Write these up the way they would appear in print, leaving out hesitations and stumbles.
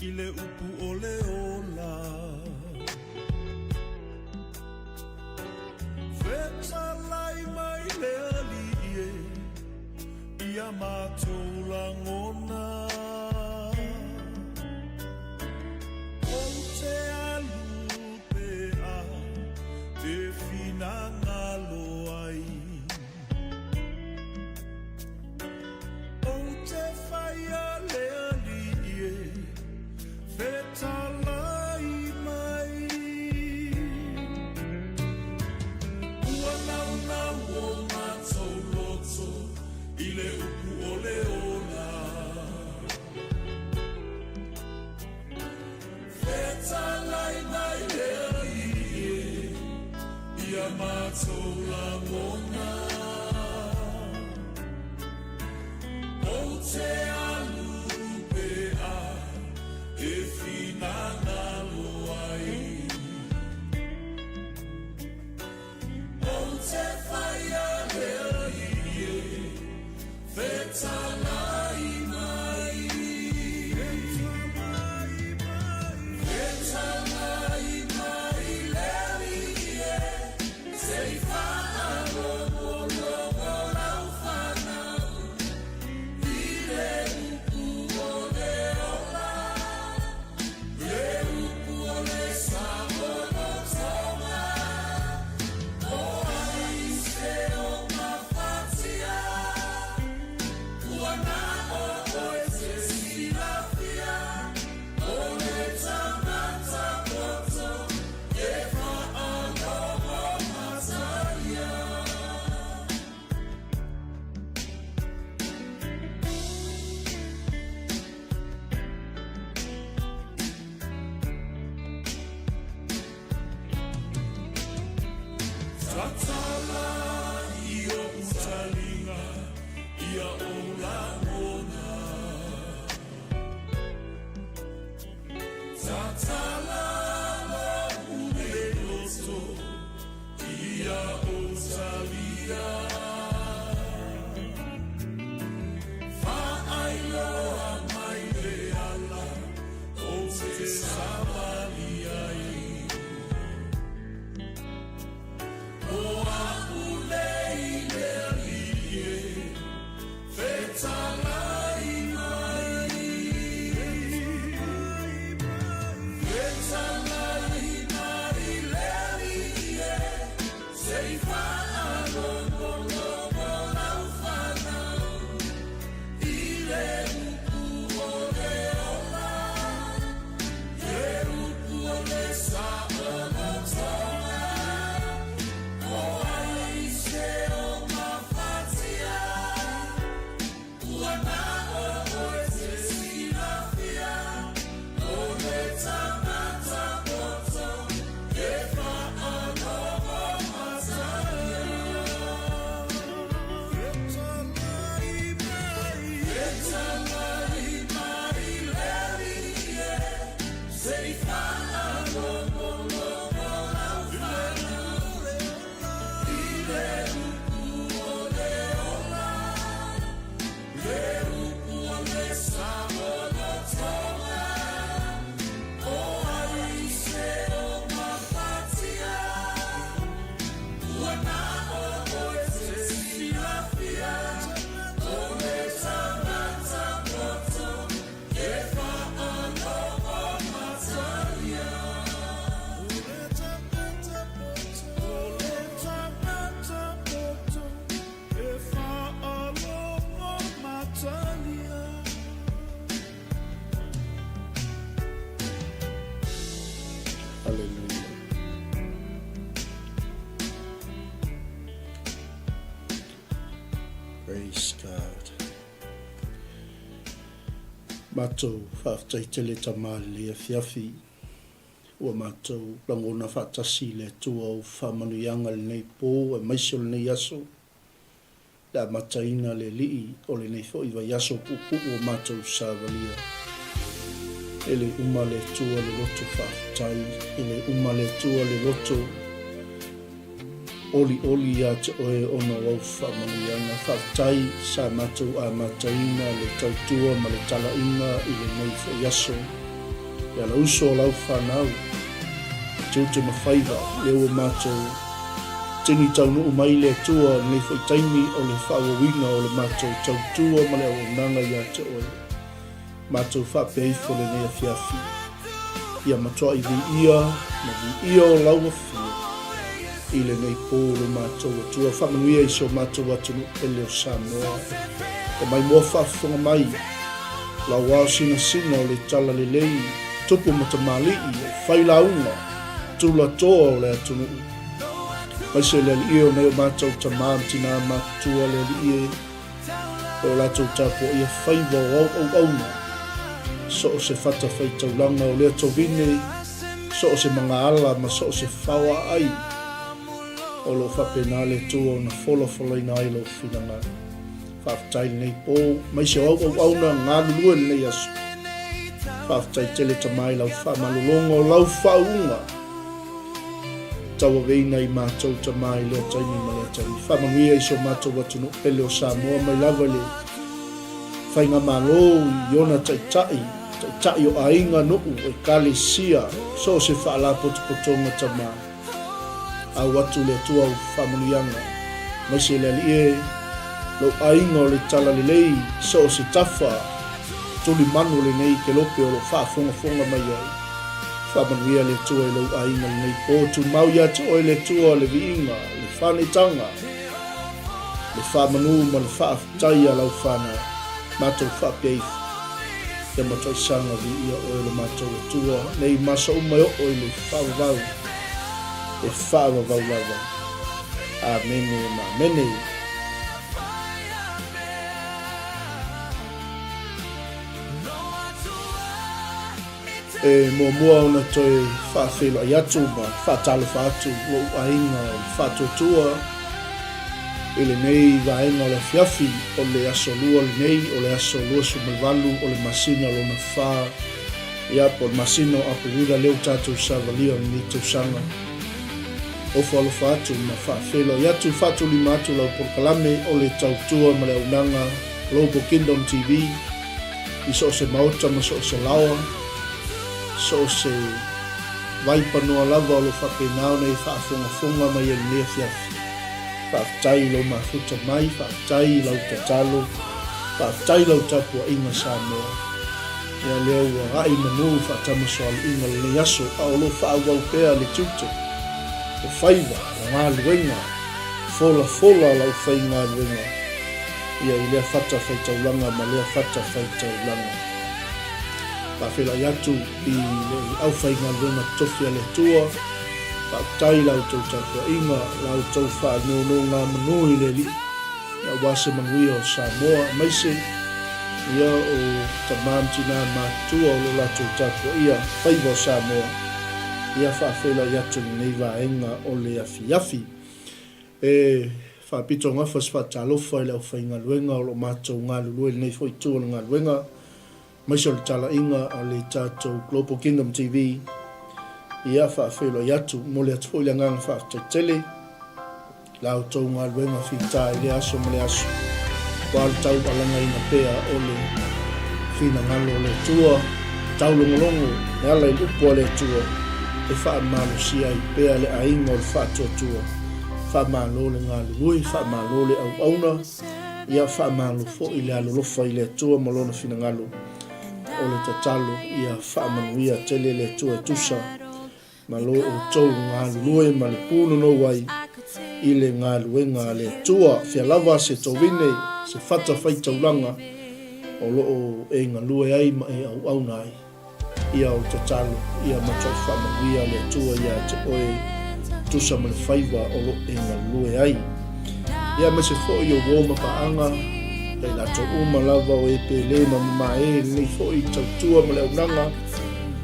Ile upu ole ola Feta lai mai le alie Ia matola ngona O te alupe a Te finanga loai O te whaia le alie Feta lai mai Ua nau nau o mātou loto I le upu ole ola Feta lai mai le alie Ia mātou la mona O te alupe a E finana loai O te whaia le alie Feta lai mai Feta lai mai le alie Sei whaaro o logo lau whanau I le upu o le ola Praise God. Mātou 𝚜𝚑𝚙𝚢𝚑𝚘𝚡 fiafi. Ua mātou langona whaatasi le tua o whamanuianga le nei pō e maiso le nei aso. La mataina le lii o le nei fo iwa yaso pupu o mātou sāvalia. Ele uma le tua le loto whaatai, ele uma le tua le loto oli ia te oe ono au whamanianga whaftai sa matou a mataina le tautua ma le talainga i le nei whaiaso. Ia la uso o lau whanau tau te mawhaiva le ua matou tini tau nuu mai le tua nei whaitaini o le whawawinga o le matou tautua ma le awananga ia te oe. Matou whapeifo le nei a fiafi. Ia matoa i vi ia ma vi ia o lau a fia. I le nei pōro mātou atua whamanuia i so mātou atunu ele o Samoa. E mai mua whaafonga mai, la wao sina o le tala le lei, tupu matamali i o whailaunga, tula toa o le atunu. Mai se le li o nei o mātou tamam tina mātua le li e, o lātou tapo i a whaiva o auna. So o se whata whaitaulanga o le atovine, so o se mga ala ma so o se whawa ai. O lo whapena le tua o na whola ina ai lo whinanga. Whaftai nei pō, mai se au auna ngā lulua nei asu. Whaftai tele tamai lau whamalulonga o lau whaunga. Tawa veina i mātou tamai lea taini ma lea taini. Whamanuia i so mātou watunu ele o Samoa mai lava le. Whainga malo i ona tai o ainga nuku e kale sia. So se whaala potopotonga tamai. Au watu le tua au whamunianga. Mai se le li e, lo ainga o le tala le lei, so o se tafa, tuli manu le nei ke lope o lo whaafonga mai ai. Whamanuia le tua e lo ainga le nei po, tu mau ia te oe le tua le viinga, le whanetanga, le whamanu ma le whaafutai a lau whana, mātou whaapeifu. Te matai sanga vi ia oe le mātou le tua, nei masa umai o oe le whaavau. E whawa waulawa. Amene ma mene. E mua ona toi whaafelo ai atu ma whaatalo whaatu lo ainga o whaatotua. Ele nei vaenga o le fiafi o le aso lua le nei o le aso lua sumalvalu o le masina lo na wha. Ia po masina o apurura leo tātou savalia ni tausanga. O whalo whaatu ma whaafelo i atu whaatu li mātu lau porkalame o le tautua ma le aunanga Global Kingdom TV i so se maota ma so se lawa so se waipanoa lava o lo whapenao nei whaafonga mai e lea fiafi whaaftai lau mafuta mai, whaaftai lau tatalo, whaaftai lau tapua inga Samoa ia leo ua rai manu whaatamaso al inga le aso a o lo whaawau pea le tutu o whaiva, o ngā luenga, fola lau whai ngā luenga. Ia i lea whata whaitaulanga, ma lea whata whaitaulanga. Whawhela i atu i le au whai ngā luenga tofia le tua, whaaktai lau tau tapua inga, lau tau whaanono ngā manui le li. Ia wase manuia o Samoa, maise, ia o tamam tina mātua o lo la tau tapua ia, whaiva o Samoa. Ia whaafela i atu nei vaenga o le afi. E whaapito ngawhas whaatalofa i leo whai ngā luenga o lo mātou ngā lulue nei whaitua ngā luenga. Maisa le tala inga a le tātou Global Kingdom TV. Ia whaafela i atu mo le atu i nganga whaaftaitele. Lau tau ngā luenga whita i le aso ma le aso. Wāle tau alanga ina pea o le whina ngalo o le tua. Tau longolongo e ala i upo le tua. E whaamalo sia i pea le ainga o le whaatuatua. Whaamalo le ngā lului, whaamalo le au auna. Ia whaamalo fo i le alolofa i le atua malona whina ngalo. O le tatalo ia whaamanuia tele le atua e tusa. Malo o tau ngā lului ma le pūno no wai. I le ngā luenga le atua. Whia lava se tauwine, se whata whaitaulanga. O loo e ngā lue ai ma e au auna ai. Ia o tatalo, ia matai whamanuia le atua ia te oe tusa ma le whaiva o lo e ngā lue ai. Ia ma se fo i o woma paanga, e la tau uma lava o e pele ma mamae, nei fo i tautua ma le aunanga,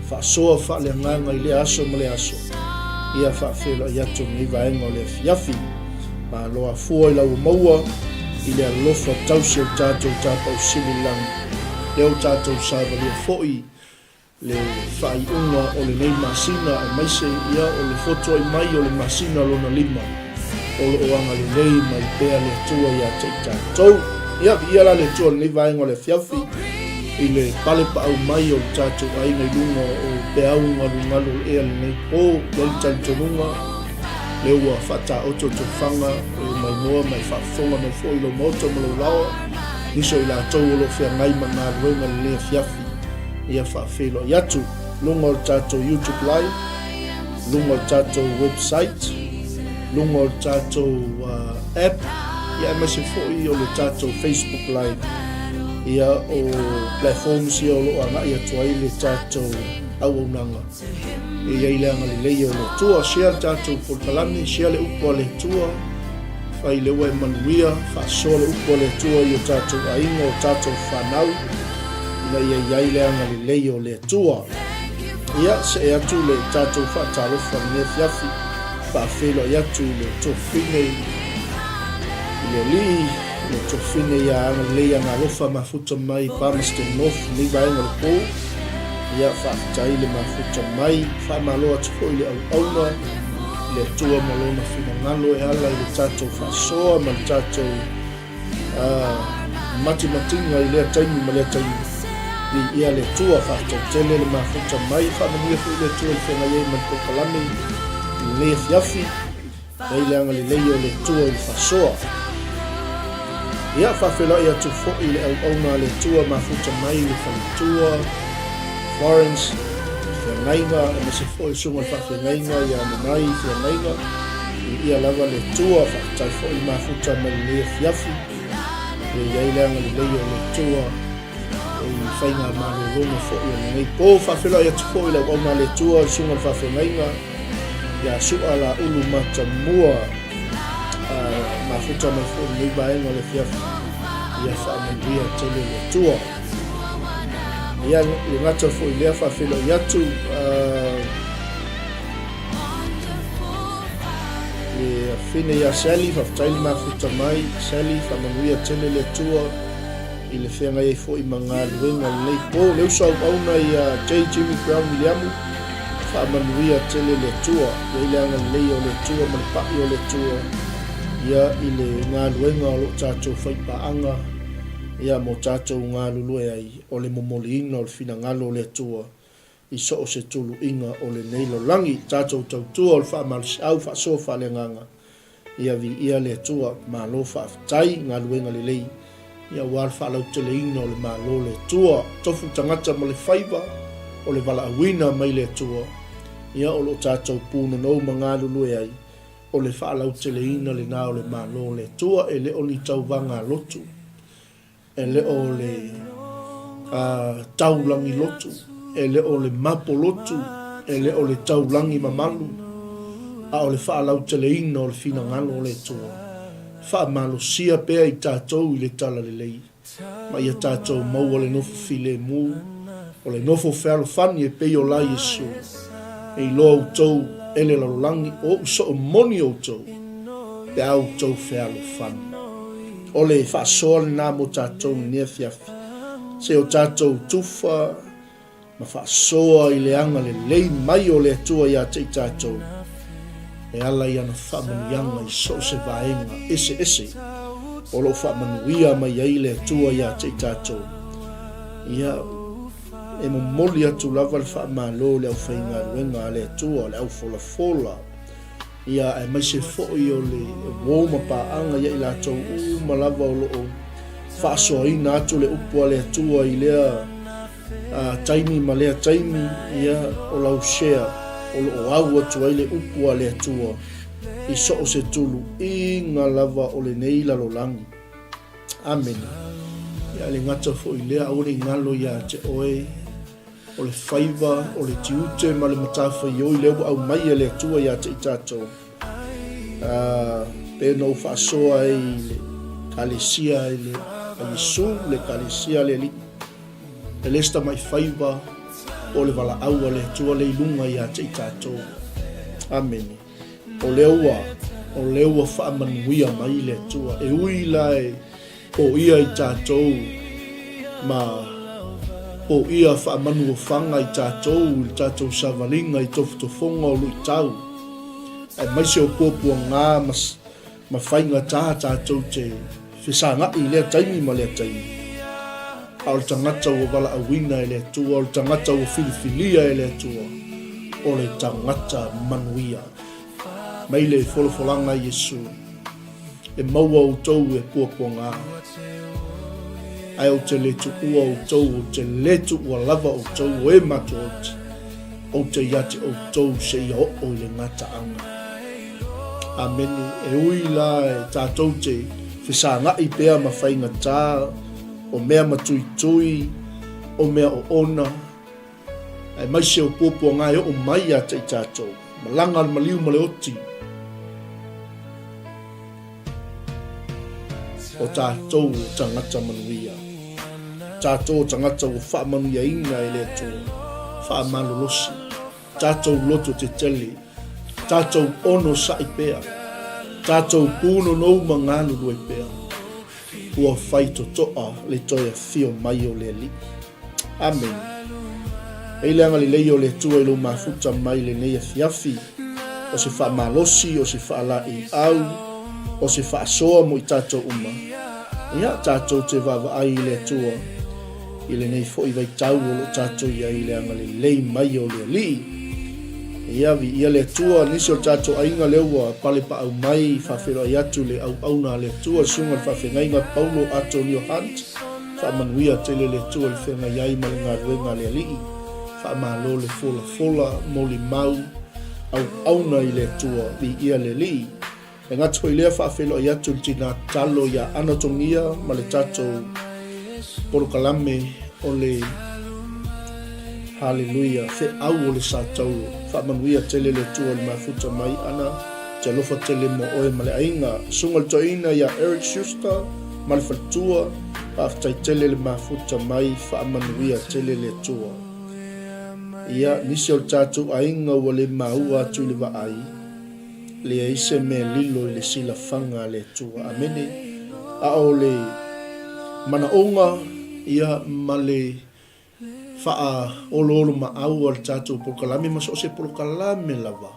Faasoa whaaleanganga i le aso ma le aso. Ia whaafela i atu ni vaenga o le fiafi, ma loa fua i lau maua, i le alofa tausi o tātou tāpau similang, leo tātou sāvalia foi, le whaiunga o le nei masina a maise ia o le foto ai mai o le masina lona lima. o lo anga le lei mai pea le tua ia te tātou. Ia vi ia la le tua ni vai ngole fiafi i le pale pa au mai o tātou ai ngai lunga o pe au ngalu e le nei po le tātou le ua whata oto to whanga o mai noa mai whaafonga mai fo i lo moto mo lo lawa niso i la tau o lo whea ngai ma ngā ruenga le lea fiafi ia whaafelo i atu lunga o tātou YouTube live, lunga o tātou website, lunga o tātou app, ia masi fōi o le tātou Facebook live, ia o platforms ia o lo anga ia tuai le tātou auaunanga. Ia i leanga le leia o le tua, share tātou polkalami, share le upo le tua, whai le ua e manuia, Faasoa le upo le tua i o tātou ainga o tātou whanau, ina ia iai leanga le leia o le tua. Ia se e atu le tātou whaatalofa me fiafi, whaafelo i atu le tofine i le li, le tofine ia anga leia ngā lofa mafuta mai Palmerston North, ni vaenga le pō, ia whaafitai le mafuta mai, whaamaloa tuko i le au-auna, le tua malona whina ngalo e ala i le tātou Faasoa, ma le tātou mati-matinga i lea taimi ma lea taimi. Ia le tua whaatau le mafuta mai, whaamanuia fu le tua i whenga iei man pokalami, le fiafi, nei leanga le leio le tua i Faasoa. Ia whawhela i atu fo i le au-auna le tua mafuta mai i whanatua, Florence, whiangainga, e mese fo i sunga whawhengainga, i ananai, whiangainga, ia lava le tua whaatau fo i mafuta mai le fiafi, iei leanga le leio le tua, whainga mālo ronga fo i nei pō whawhela i atu fo i lau oma le tua sunga whawhengainga ia sua la ulu mata mua mafuta mai fo i nei baenga le fiafi ia whaamanuia tele le tua ia le ngata fo i lea whawhela i atu le whine ia Sally whawhtaili mafuta mai Sally whaamanuia tele le tua i le whenga e fo i mga luenga nei pō leu sau auna i J.Jimmy Brown Miliamu whaamanuia tele le tua i le anga lei o le tua ma le pai o le tua ia i le ngā luenga o lo tātou whaipaanga ia mo tātou ngā lulue ai o le momoliina o le whina ngalo le tua i so o se tulu inga o le neilo langi tātou tautua o le whaamalisi au Faasoa whalenganga ia vi ia le tua ma lo whaafitai ngā luenga le lei ia wal whalau tele ina o le malo le tua, tofu tangata ma le whaiva o le wala awina mai le tua, ia o lo tātou pūna nou mga lulu e ai, o le whalau tele ina le nā o le malo le tua, e le o ni tau wanga lotu, e le o le taulangi lotu, e le o le mapo lotu, e le o le taulangi mamalu, a o le whalau tele ina o le whina ngalo le tua. Whaamalo sia pea i tātou i le tala le lei. Ma ia tātou mau o le nofo file mu, o le nofo whealo whani e pei o la Yesu. E i loa utou ele larolangi o uso o moni utou, pe au utou whealo whani. O le Faasoa le nā mo tātou nia fiafi. Se o tātou tufa, ma Faasoa i le anga le lei mai o le atua ia te i tātou. E ala i ana whaamanuianga i so se vaenga ese o lo whaamanuia mai eile atua ia te tātou ia e mo moli atu lava le whaamalo le au whainga ruenga le atua le au fola ia e mai se fo'i o le woma paanga ia i lātou uma lava o lo Faasoa ina atu le upua le atua i lea taimi ma lea taimi ia o lau share o lo au atu ai le upua le atua i so o se tulu i ngā lava o le nei lalolangi. Amen. Ia le ngata fo i lea ore ngalo ia te oe o le whaiva o le tiute ma le matawha i oi leo au mai le atua ia te i tātou. Pēno Faasoa i le kalesia i le a Yesu le kalesia le li. E lesta mai whaiva o le wala aua le tua le ilunga ia te i tātou. Amen. O leua whaamanuia mai le tua. E ui lai o ia i tātou. Ma o ia whaamanu o whanga i tātou savalinga i tofu tofonga o lui tau. E maise o pōpua ngā ma whainga tātou te whisanga I lea taimi ma lea taimi. Ao tangata o wala awina e lea tua, o tangata o filifilia e lea tua, o le tangata manuia. Mai le wholofolanga Yesu, e maua o tau e puapuanga. Ai o te letu ua o tau, o te letu ua lava o tau, o e mato o te iati o tau se ia o le ngata anga. Ameni, e ui la e tātou te whisanga I pēa ma whainga tā, o mea matui tui, o mea o ona, ai mai se o puapuanga e o mai a te tātou, malanga al maliu male oti, o tātou o tangata manuia. Tātou o tangata o whaamanuia inga e lea tō, whaamalolosi. Tātou loto te tele, tātou ono sa I pēa, tātou pūno nou mangānu lue pēa. Ua whai to toa le toia whio mai o le li. Amen. Ei leanga le lei o le tua I lo mafuta mai le neia fiafi, o se whaamalosi, o se whaalai au, o se Faasoa mo I tātou uma. Ia tātou te wawa ai le tua, I le nei fo I vai tau o lo tātou ia I leanga le lei mai o le li. Ia vi ia le tua nisi o tātou ainga leua pale pa au mai whawhero ai atu le au auna le tua sunga whawhengainga Paulo Antonio Hunt, whaamanuia tele le tua le whenga iai ma le ngā ruenga le alii, whaamalo le fola mo le mau au auna I le tua vi ia le li. E ngatu I lea whawhelo ai atu tina talo ia anatongia ma le tātou porokalame o le Hallelujah, fe au o le sātau, whaamanuia tele le tua le mafuta mai ana, te lofa tele mo oe ma le ainga, sunga le toina ia 𝚟𝚑𝚙𝚎𝚘𝚘, ma le whaltua, whaftai tele le mafuta mai, whaamanuia tele le tua. Ia nisi o tātou ainga ua le maua atu le waai, le aise me lilo le sila whanga le tua. Amene, a o le manaonga, ia ma le faa olo ma au al tātou polokalame ma so se polokalame lava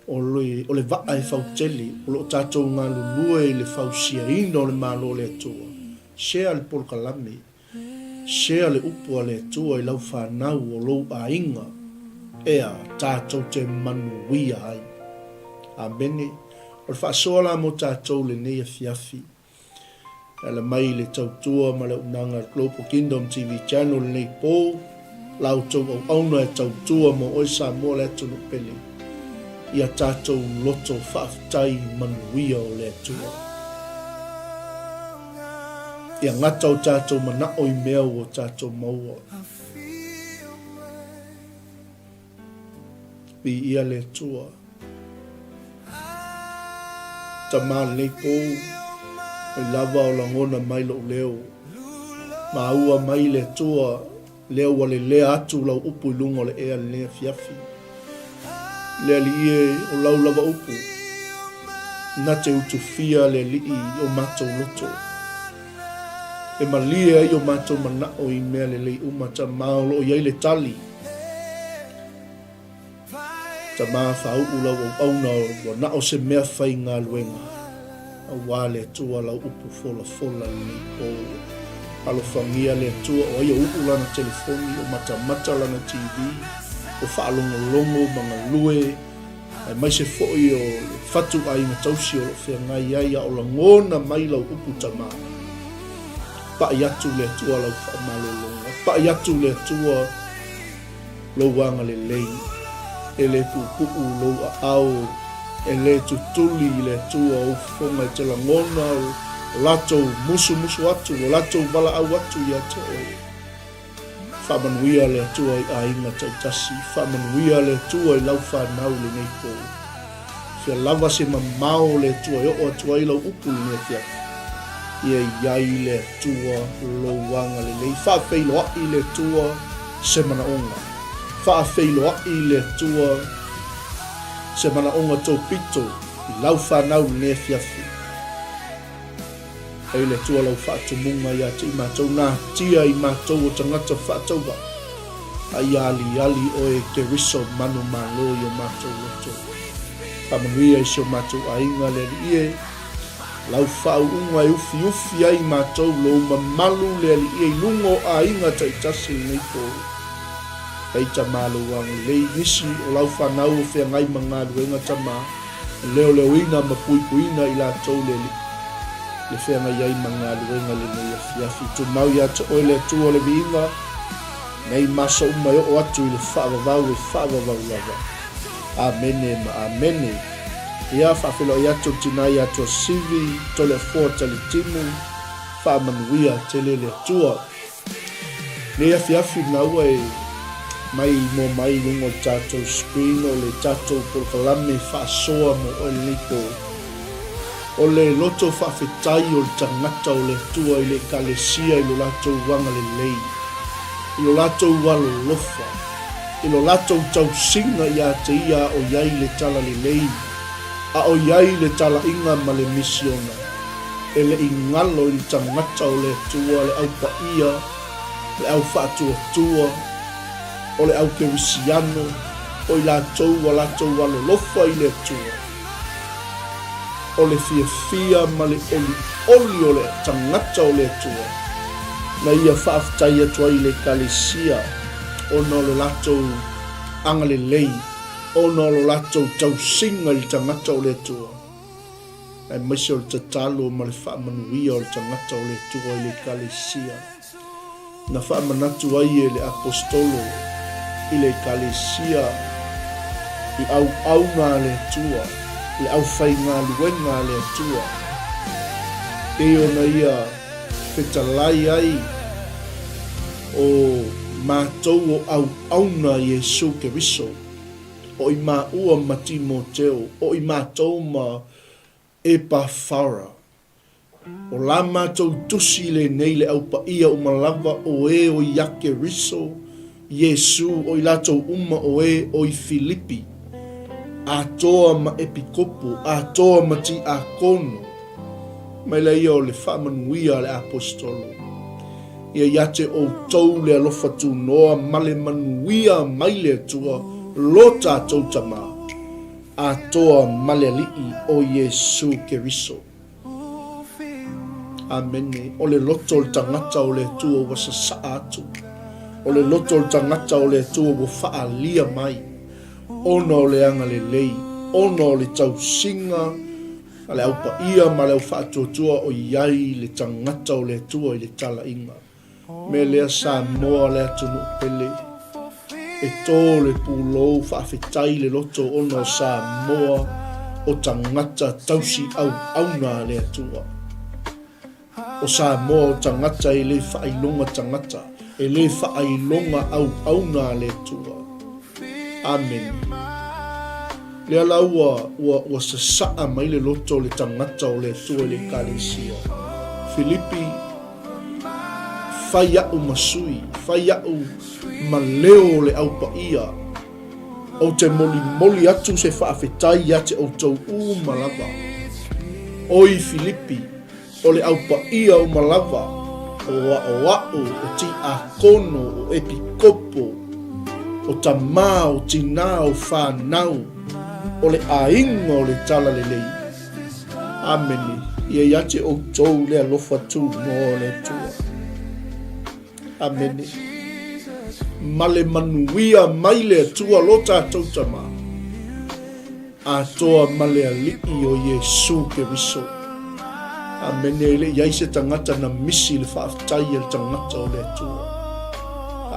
o le vaa e fauteli o lo tātou ngā lulue I le fausia ina o le malo le atua shea le polokalame shea le upua le atua I lau whanau o lou a inga ea tātou te manuia ai. Amene o le Faasoa la mo tātou le neia fiafi ala mai le tautua ma le unanga Global Kingdom TV channel nei po lau tau au auna e tautua mo oi sa mo le tunu pele ia tātou loto whaaftai manuia o le atua ia ngata o tātou mana oi mea o tātou maua vi ia le atua tama nei po o lava o langona mai lo leo. Ma ua mai le tua leo wale lea atu lau upu I lunga le ea lea fiafi. Lea li ie o lau lava upu. Na te utu fia le li o matou loto. E ma lia I o matou mana o I mea le lei umata maolo o iai le tali. Ta maa whau ula o auna o na o se mea whai ngā luenga. A wale tua lau upu fola ni o alo whangia le tua o ia upu lana telefoni o mata lana TV o whaalongolongo mga lue ai mai se foi o fatu ai matausi o whengai ai o la ngona mai lau upu tama pa iatu le tua lau whaamalolonga pa iatu le tua lau wanga le lei e le pupu lau a au e le tutuli le tua o whonga te la ngona o lato musu atu o lato wala au atu i ate o whamanuia le tua I ainga taitasi whamanuia le tua I lau whanau le nei po whia lava se mamao le tua I o atua I lau upu I nei tia ia iai le tua lo wanga le nei whawheilo ai le tua se mana onga whawheilo ai le tua se mana onga tō pito I lau whanau ne fiafi. Ei le tua lau whaatumunga ia te I mātou nā tia I mātou o tangata whaatauga. Ai ali o e te riso manu malo I o mātou loto. Whamanuia I seo mātou ainga le ie lau whauunga e ufi ai mātou lo mamalu le ali i lungo a inga taitasi nei po. Hei ta malo wang lei nisi o lau whanau o whea ngai mga luenga ta mā. Leo ina ma puipuina i la tau le li. Le whea ngai ai mga luenga le nei a fiafi. Tu mau ia ta oile tu o le viinga. Nei masa umai o atu i le whaavavau e whaavavau lava. Amene ma amene. Ia whaafilo i atu tinai atu sivi, tole fua tali timu, whaamanuia tele le atua. Lea fiafi na ua e mai mo mai lungo tātou screen o le tātou polokalame Faasoa mo o le nipo. O le loto whaafetai o le tangata o le atua i le kalesia i lo latou wanga le lei. I lo latou walo lofa. I lo latou tau singa i a te ia o iai le tala le lei. A o iai le tala inga ma le misiona. E le ingalo i tangata o le atua le au paia, le au whaatua tua, o le au kewisiano, o i latou walo lofa i le atua. O le fia ma le oli o le tangata o le atua. Na ia whaafitai atua i le kalesia, o no le latou anga le lei, o no lo latou tau singa i tangata o le atua. E maise o le tatalo ma le whaamanuia o le tangata o le atua i le kalesia. Na whaamanatu ai e le apostolo i le kalesia i au ngā le atua, le au whai ngā luenga le atua. E o na ia whetalai ai o mātou o au na Iesu Keriso. O i mā ua ma Timoteo, o i mātou ma Epafara. O la mātou tusi le nei le au paia o malava o e o i ake riso, Iesu o i latou uma o e o i Filipi. A toa ma Epikopo, a toa ma ti a kono. Mai le ia o le whaamanuia le apostolo. Ia iate o tau le alofa tu noa male manuia mai le tua, lo tātou tama, a toa malelii o Iesu Keriso. Amene. O le loto le tangata o le tua wa sa atu. O le loto le tangata o le tua wa whaalia mai. Ona o le anga le lei. Ona o le tausinga. A le aupa ia ma le au whaatuatua o iai le tangata o le tua i le tala inga. Me lea sa moa le atunu pele. E tō le pūlou whaafetai le loto ono sa moa o tangata tausi au nā le atua. O sa moa o tangata e le whailonga tangata, e le whailonga au nā le atua. Amen. Lea laua ua sa saa mai le loto le tangata o le atua le kalesia. Filipi, whai au masui, whai au ma leo le au paia. O te moli atu se whaafetai ate o tau malava. Oi Filipi, o le au paia o malava, o ti a kono, o epikopo, o ta mā, o tina, o whanau, o le ainga o le tala le lei. Ameni, ia iate o tau le alofa tu no le tua. Ameni. Male manuia mai le tua lo tātou tama. A toa male alii o Iesu Keriso. Amene ele iai se tangata na misi le whaaftai le tangata o le tua.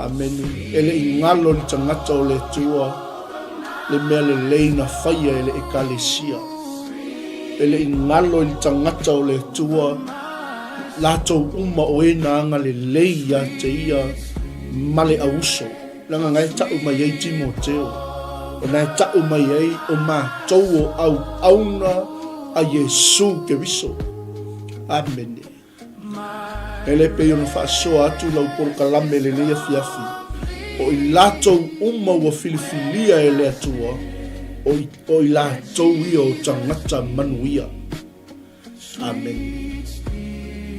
Amene ele ingalo le tangata o le tua. Le mea le leina whaia ele e kalesia. Ele ingalo le tangata o le tua. Latou uma o e naanga le leia te ia male auso. Langa ngai tau mai ei Timoteo. O nai tau mai ei o mātou o auna a Iesu Keriso. Amen. Ele pe yon Faasoa atu lau polokalame le leia fiafi. O i latou uma ua filifilia e le atua. O i latou ia o tangata manuia. Amen.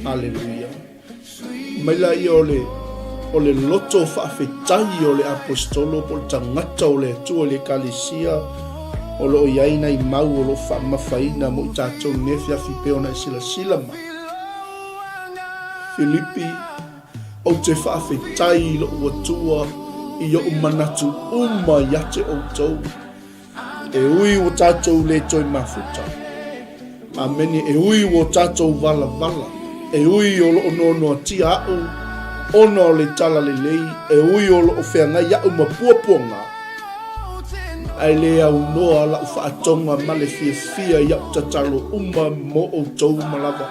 Alleluia. Maila ia o le loto whaafetai o le apostolo po tangata o le atua le kalesia o lo iai nei mau o lo whaamafaina mo i tātou nefi afi peona i sila mai. Filipi, o te whaafetai lo ua tua i o manatu ia te o tau. E ui o tātou le toi mafuta. Ameni, e ui o tātou vala. E ui o lo nono tia au, ona o le tala le lei, e ui o lo whengai au mapuaponga. Ai le au noa la whaatonga male fia iau tatalo mo o tau malava.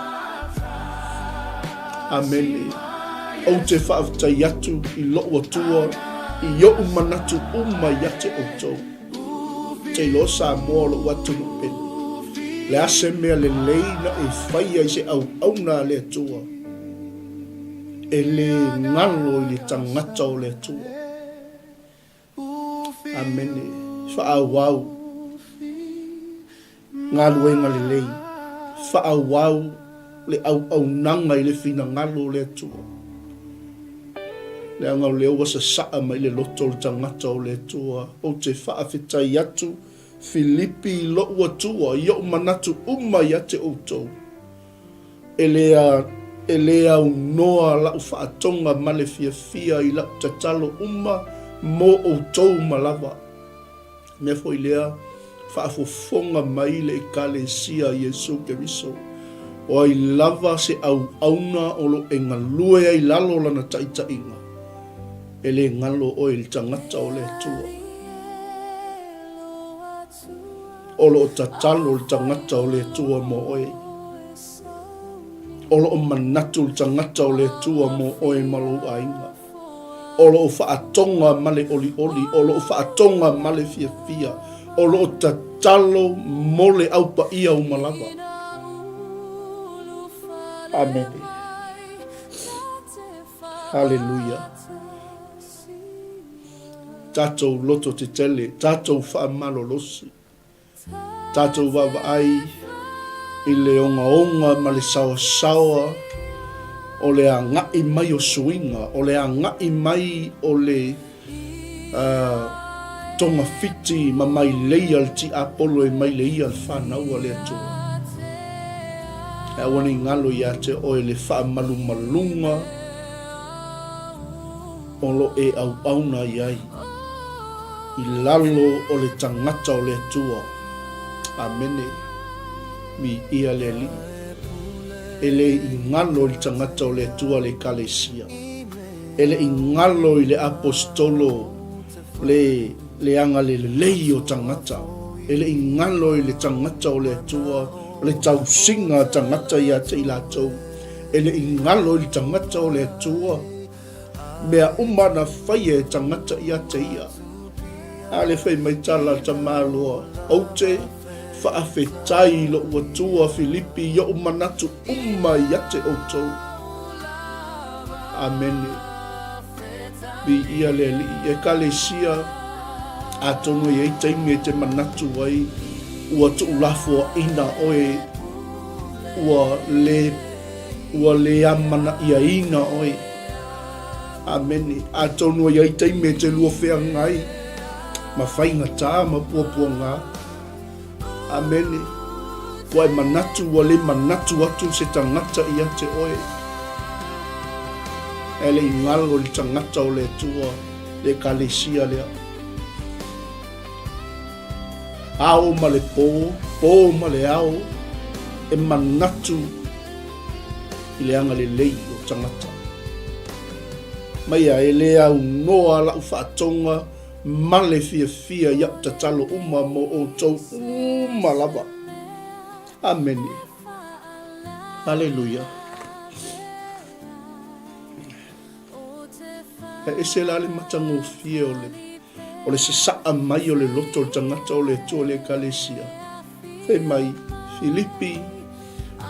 Ameni. O te whaafutai atu i loo atua, i o manatu ia te o tau. Te lo sa moa lo watu no peni. Le ase mea le leina e whaia i se au na le atua. E le ngalo i le tangata o le atua. Amene. Whaawau. Ngalo e ngale lei. Whaawau le au nanga i le fina ngalo le atua. Le angau leo wasa saa mai le loto le tangata o le atua. O te whaafetai atu. Filipi lo ua tua, i o manatu ia te outou. E lea unoa lau whaatonga male fia i lau tatalo mo outou malava. Mea foi lea whaafofonga mai le 𝚗𝗚𝚙𝚢𝚘𝚑 Yesu Keriso. O ai lava se auna o lo e ngalue ai lalo lana taitainga. E le ngalo o il tangata o le atua. O lo tatalo le tangata o le tua mo oe. O lo manatu le tangata o le tua mo oe malu ainga. O lo whaatonga male oli. O lo whaatonga male fia. O lo tatalo mole aupa ia o malava. Amen. Hallelujah. Tatou loto te tele. Tatou whaamalo losi. Tātou wawa ai i le onga ma le sawa o le a ngai mai o suinga, o le a ngai mai o le tonga fiti ma mai leia le ti apolo e mai leia le whanau a le atua. E awane ngalo ia te o le wha malunga o lo e au auna iai i lalo o le tangata o le atua. Amene mi ia le li. Ele i ngalo i tangata o le atua le 𝚗𝚘𝚎 Ele i ngalo i le apostolo le anga le lei o tangata. Ele i ngalo i le tangata o le atua le tausinga tangata ia te ilatou. Ele i ngalo i le tangata o le atua mea umana whaia tangata ia te ia. Ale whai mai tala tamaloa au te whaafetai lo ua tua Filipi i o manatu ia te outou. Amene. Bi ia le li e 𝚗𝚘𝚎 a tono i teime te manatu ai ua tu lafua ina oe ua le amana ia ina oe. Amene. A tono i teime te lua whea ngai ma whainga tā ma puapuanga. Amene. Wai manatu wale manatu atu se tangata ia te oe. Ele i ngalo li tangata o le tua le 𝚗𝚘𝚎 lea. Ao ma le pō ma le ao e manatu i le anga le lei o tangata. Mai a e le au noa lau whaatonga male fia iau tatalo mo o tau lava. Amen. Hallelujah. E se la le matango fia o le se saa mai o le loto o tangata o le tua le 𝚗𝚘𝚎. Fe mai Filipi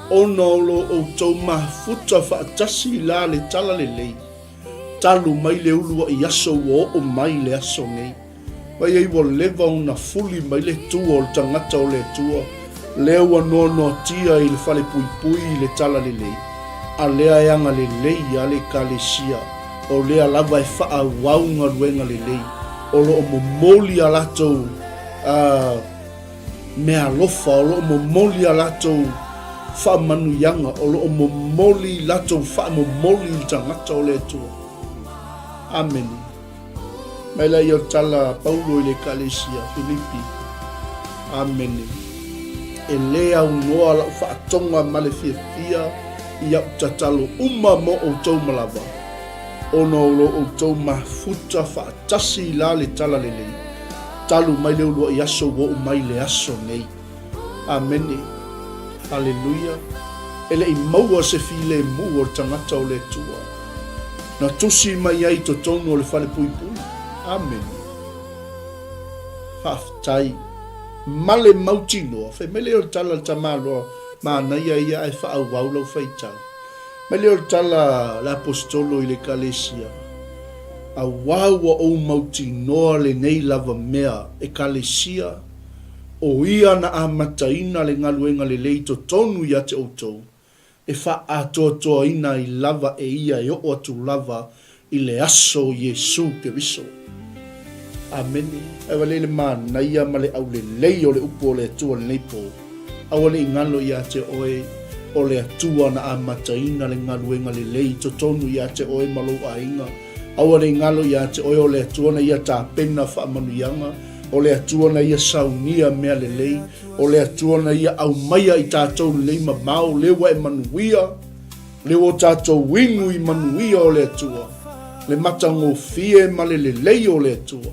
ona o lo o tau mafuta whaatasi la le tala le lei. Talu mai le ulua i aso o mai le aso nei. Mai ei wa leva una fuli mai le tua o le tangata o le tua. Leo no tia i le fale pui i le tala le lei. A lea eanga le lei a le 𝚗𝚘𝚎. O lea lava e wha waunga ruenga le lei. O lo o momoli a latou mea alofa o loo momoli a latou whaamanuianga o loo momoli latou whaamomoli i tangata o le atua. Amen. Mai lai o tala Paulo i le Kalesia Filipi. Amen. E lea unoa la whaatonga male fia i au tatalo mo o tau malava. Ono o tau mafuta whaatasi la le tala le lei. Talu mai leo lua i aso wo mai le aso nei. Amen. Hallelujah. Ele i maua se file mua o tangata o le tua. Na tusi mai ai to tono o le fale pui pui. Amen. Whaftai. Male mautino. Fe mele o tala tamalo. Ma naia ia e wha au waulau whaitau. Mele o tala la apostolo i le Kalesia. A waua o mautinoa le nei lava mea e Kalesia. O ia na a mataina le ngaluenga le leito tonu ia te outou. E wha atoa ina i lava e ia e o atu lava i le aso Yesu Keriso. Amen. Ewa le mana ia ma le au le lei o le upo o le atua le neipo. Awa le ingalo ia te oe o le atua na a mataina le ngaluenga le leito tonu ia te oe malo a inga. Awa le ingalo ia te oe o le atua na ia ta pena wha manuianga. O le atua na ia saunia mea le lei. O le atua na ia au maia i tātou lei ma mau lewa e manuia. Lewa tātou wingu i manuia o le atua. Le matango fie ma le lei o le atua.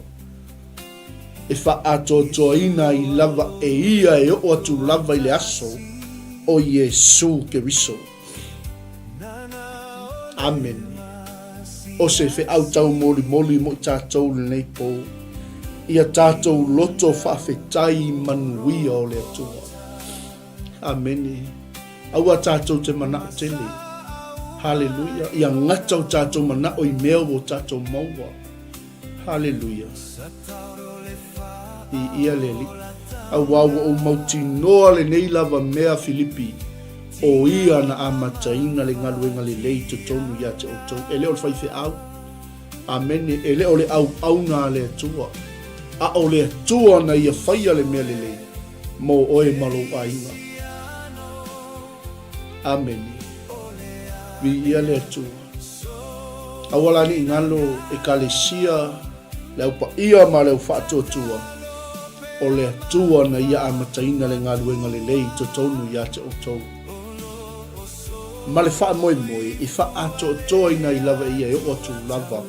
E wha atoa ina i lava e ia e o atu lava i le aso o Yesu Keriso. Amen. O se fe au tau moli mo tātou le nei po. Ia tātou loto whawhetai manuia o le atua. Amen. Aua tātou te mana o tele. Hallelujah. Ia ngatau tātou mana o i mea o tātou maua. Hallelujah. I ia leli. Aua o mauti noa le nei lava mea Filipi. O ia na amataina le ngaluenga le lei to tonu ia te outou. Ele o le whaife au. Amen. Ele o le au na le atua. A o le atua na ia whaia le mea le lei. Mo oe malo a inga. Amen. Vi ia le atua. Awala ni ingalo e Kalesia le upa ia ma le whaatotua. O le atua na ia amataina le ngaluenga le lei to tonu ia te outou. Ma le wha moi i wha atoa ina i lava ia e o atu lava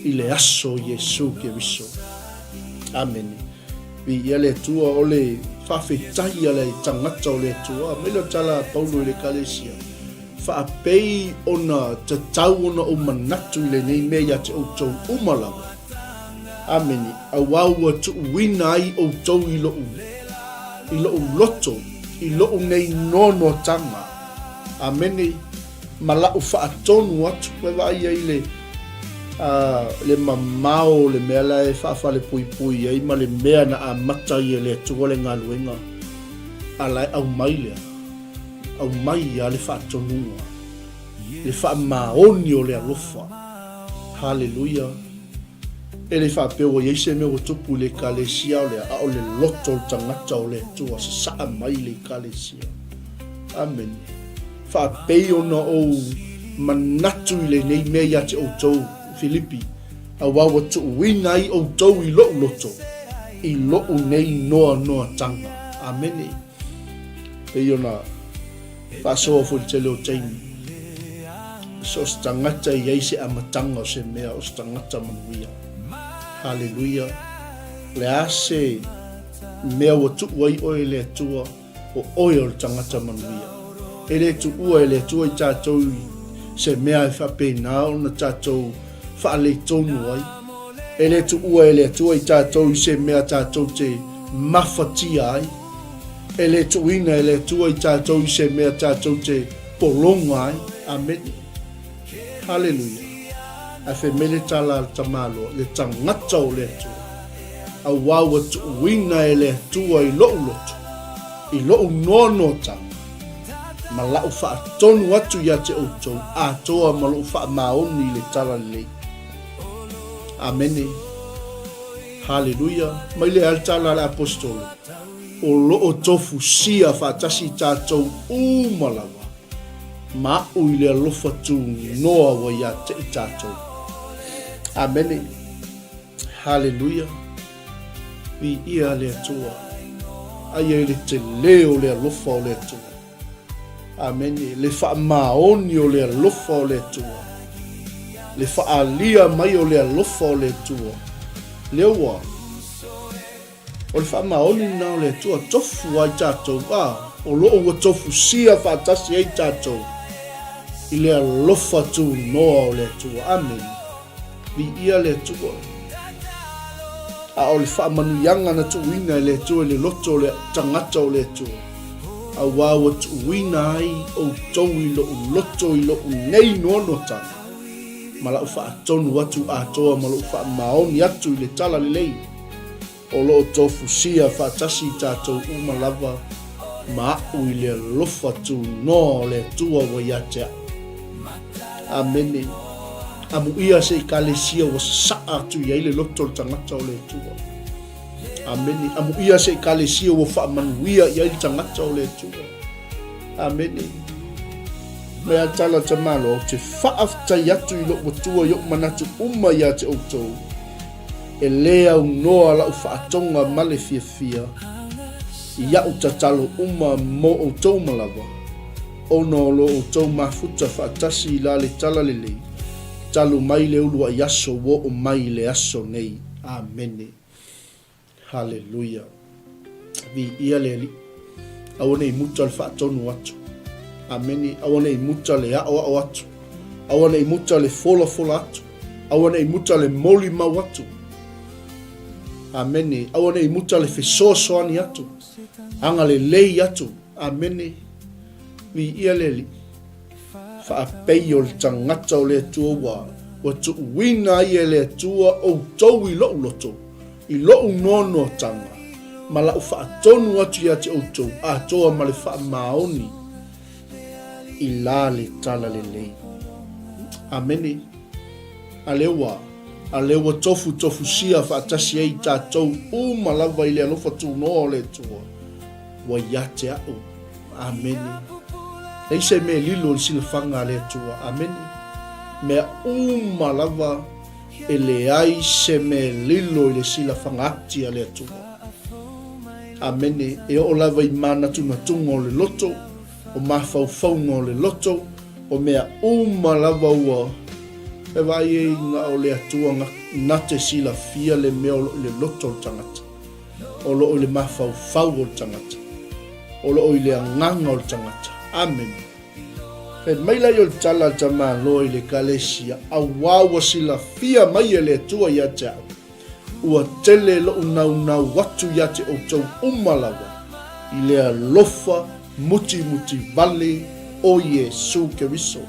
i le aso Yesu Keriso. Amen. Vi ia le atua o le whawhetai a le tangata o le atua. Melo tala Paulo i le Kalesia. Whaapei ona te tau ona o manatu i le nei mea te outou umalawa. Amen. A waua tu wina ai outou i loo loto. I loo nei nono tanga. Amen. Malau whaatonu atu. Wewa ia i le mamao le mea la e whaafale pui pui. Ia ima le mea na a mata i le atua le ngaluenga. A lai au mai lea. Au mai ia le whaatonua. Le whaamaoni o le alofa. Hallelujah. E le whaapeo i eise me o tupu le Kalesia o le a o le loto o tangata o le atua. Sa saa mai le Kalesia. Amen. Whaapei ona o manatu i le nei mea te outou Filipi. A wawa tu wina i outou i loo loto. I loo nei noa tanga. Amen. Pei ona Faasoa 𝗗𝗙𝗎𝚘𝗏. So stangata i eise amatanga o se mea o stangata manuia. Hallelujah. Le ase mea wa tu wai oe le atua o oe o tangata manuia. E le tu ua e le atua i tātou se mea e whapena o na tātou whaale tonu ai. E le tu ua e le atua i tātou i se mea tātou te mawhatia ai. E le tu ina e le atua i tātou i se mea tātou te polonga ai. Amen. Hallelujah. A fe mele tala al tamalo le tangata o le atua. A wawa tu wina e le atua i loo loto. I loo nono tanga. Ma lau wha tonu atu ia te outou. A toa ma lau wha maoni le tala le. Amen. Hallelujah. Mai le al tala le apostolo. o loo tofu sia whaatasi tātou umalawa. Ma ui le alofa tu noa wa ia te i tātou. Amene. Hallelujah. Vi ia le atua. Aia le te leo le alofa o le atua. Amene. Le wha maoni o le alofa o le atua. Le wha alia mai o le alofa o le atua. Leo wa. O le wha maoni na o le atua tofu ai tātou. O loo wa tofu sia whaatasi ai tātou. I le alofa tu noa o le atua. Amen. Vi ia le atua. A o le wha manuianga na tu wina le atua le loto le tangata o le atua. A wawa tu wina ai o tau I lo loto I lo nei nono tanga. Ma lau wha atonu atu atoa ma lau wha maoni atu I le tala le lei. O lo tofu sia whaatasi tātou umalawa ma ui le lofa tu noa le atua wa iatea. Amene. Amu ia se kalesia wa saa tu ia le loto tangata o le tua. Amene. Amu ia se kalesia wa wha manuia ia le tangata o le tua. Amene. Mea tala tamalo te whaafta yatu I lo tua yok manatu ia te outou. E lea unoa la whaatonga male fia fia. Ia utatalo mo outou malawa. Ono lo outou mafuta whaatasi la le tala le lei. Talu mai le ulua yaso wo o mai le aso nei. Amene. Hallelujah. Vi ia le li. Awane I muta le whaatonu atu. Amene. Awane I muta le ao atu. Awane I muta le fola atu. Awane I muta le moli mau atu. Amene. Awane I muta le fesoasoani atu. Anga le lei atu. Amene. Vi ia le li. Whaapei o le tangata o le atua wa tu wina I le atua o tau I loo loto. I loo nono tanga. Ma lau whaatonu atu ia te outou. A toa ma le wha maoni. I la le tala le lei. Amene. Alewa. Alewa tofu sia whaatasi ei tātou. Malawa I le alofa tu noa o le atua. Wa ia te au. Amene. Eise me lilo sila fanga le tua. Amen. Me umalawa ele ai se me lilo le sila fanga ati le tua. Amen. E o lava I mana tuna tungo le loto. O mafau faungo le loto. O mea umalawa ua. E vai e nga o le atua nate sila fia le mea le loto o tangata. O lo o le mafau fau o tangata. O lo o le anganga o tangata. Amen. E maila I o tala tama loa I le kalesia. A wawa sila fia mai le tua ia te au. Ua tele lo una watu ia te o tau umalawa. I le alofa muti vale o Yesu Keriso.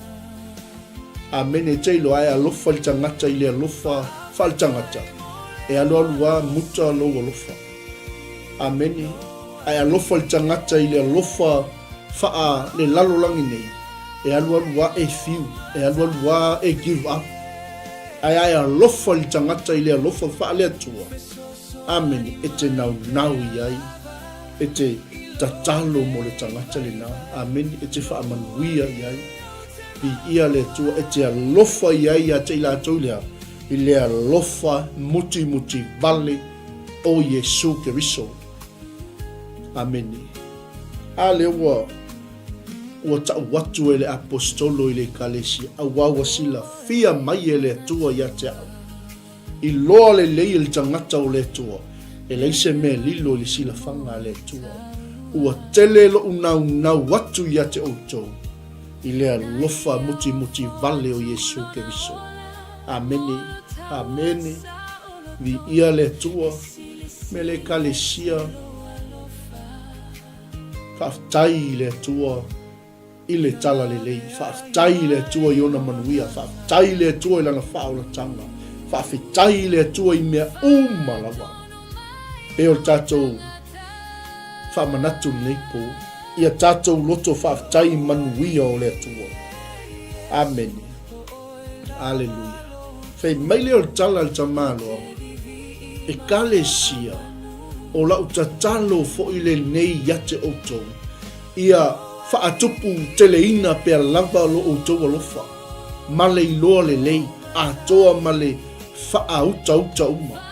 Amen. E teilo ai alofa I tangata I le alofa fal tangata. E alo alua muta alo alofa. Amen. Ai alofa I tangata I le alofa faa le lalo langi nei. E alua e fiu. E alua e give up. Ai alofa I tangata I le alofa faa le atua. Amen. E te nau iai. E te tatalo mo le tangata le nau. Amen. E te faa manuia iai. I ia le atua. E te alofa iai a te ila atou lea. I le alofa muti vale o Yesu Keriso. Amen. Ale ua tau watu e le apostolo I le kalesia. A wawa sila fia mai e le atua ia te au. I loa le lei le tangata o le atua. E leise me lilo le sila fanga le atua. Ua tele lo una watu ia te outou. I le alofa muti vale o Yesu Keriso. Amene. Amene. Vi ia le atua. Me le kalesia. Whaftai le atua I le tala le lei. Whaftai le atua I ona manuia. Whaftai le atua I lana whaola tanga. Whawhitai le atua I mea umalawa. E o tātou whamanatu nei po. Ia tātou loto whaftai manuia o le atua. Amen. Alleluia. Whai maile o tala le tamalo. E kalesia. o lau tatalo fo i le nei ia te outou. Ia whaatupu te leina pea lava lo outou alofa. Male i loa le lei, a toa male whaauta uma.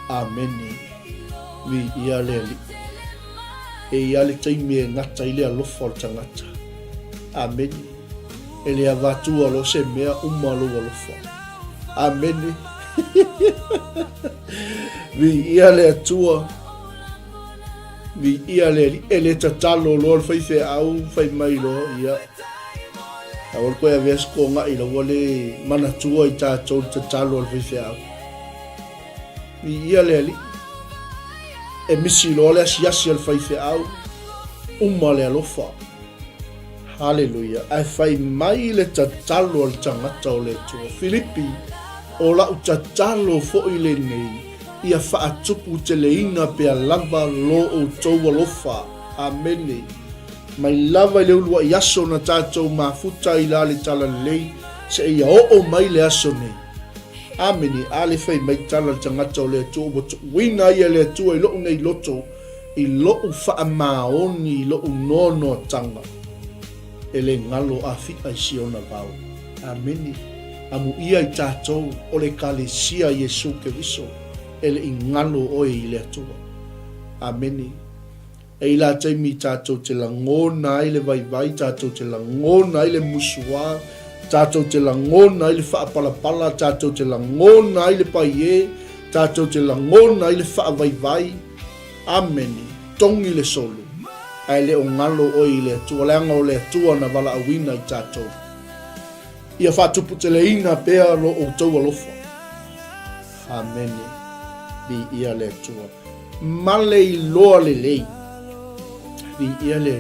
Amene. Vi ia le ali. E ia le taimi e ngata i le alofa o tangata. Amene. E le avatua lo se mea uma lo alofa. Amene. Vi ia le atua. Vi ia le ele tatalo lo fai fe au fai mai lo ia. Awal ko ya ves ko nga ilo wale mana tua i tatou tatalo lo fai fe au. Vi ia le ali. E misi lo le asiasi al fai fe au. Le alofa. Hallelujah. Ai fai mai le tatalo al tangata o le tua. Filipi. O la utatalo fo i le nei. Ia whaatupu te leina pea lava lo o tau alofa. Amene. Mai lava i le ulua i aso na tātou mafuta i la le tala lei. Se ia o mai le aso nei. Amene. Ale fai mai tala tangata o le atua. Boto wina ia le atua i loo nei loto. I loo wha maoni i loo nono tanga. Ele ngalo a fika i siona vau. Amene. Amu ia i tātou o le kalesia Yesu ke viso. Ele i ngalo oe i le atua. Amene. E ila taimi tātou te langona i le vai tātou te langona i le musua, tātou te langona i le whaapalapala, tātou te langona i le paie, tātou te langona i le whaavai. Amene. Tongi le solo. Ai le o ngalo oe i le atua, leanga o le atua na wala awina i tātou. Ia whatupu te leina pea lo o tau alofa. Amene. Vi ia le atua. Male i loa le lei. Vi ia le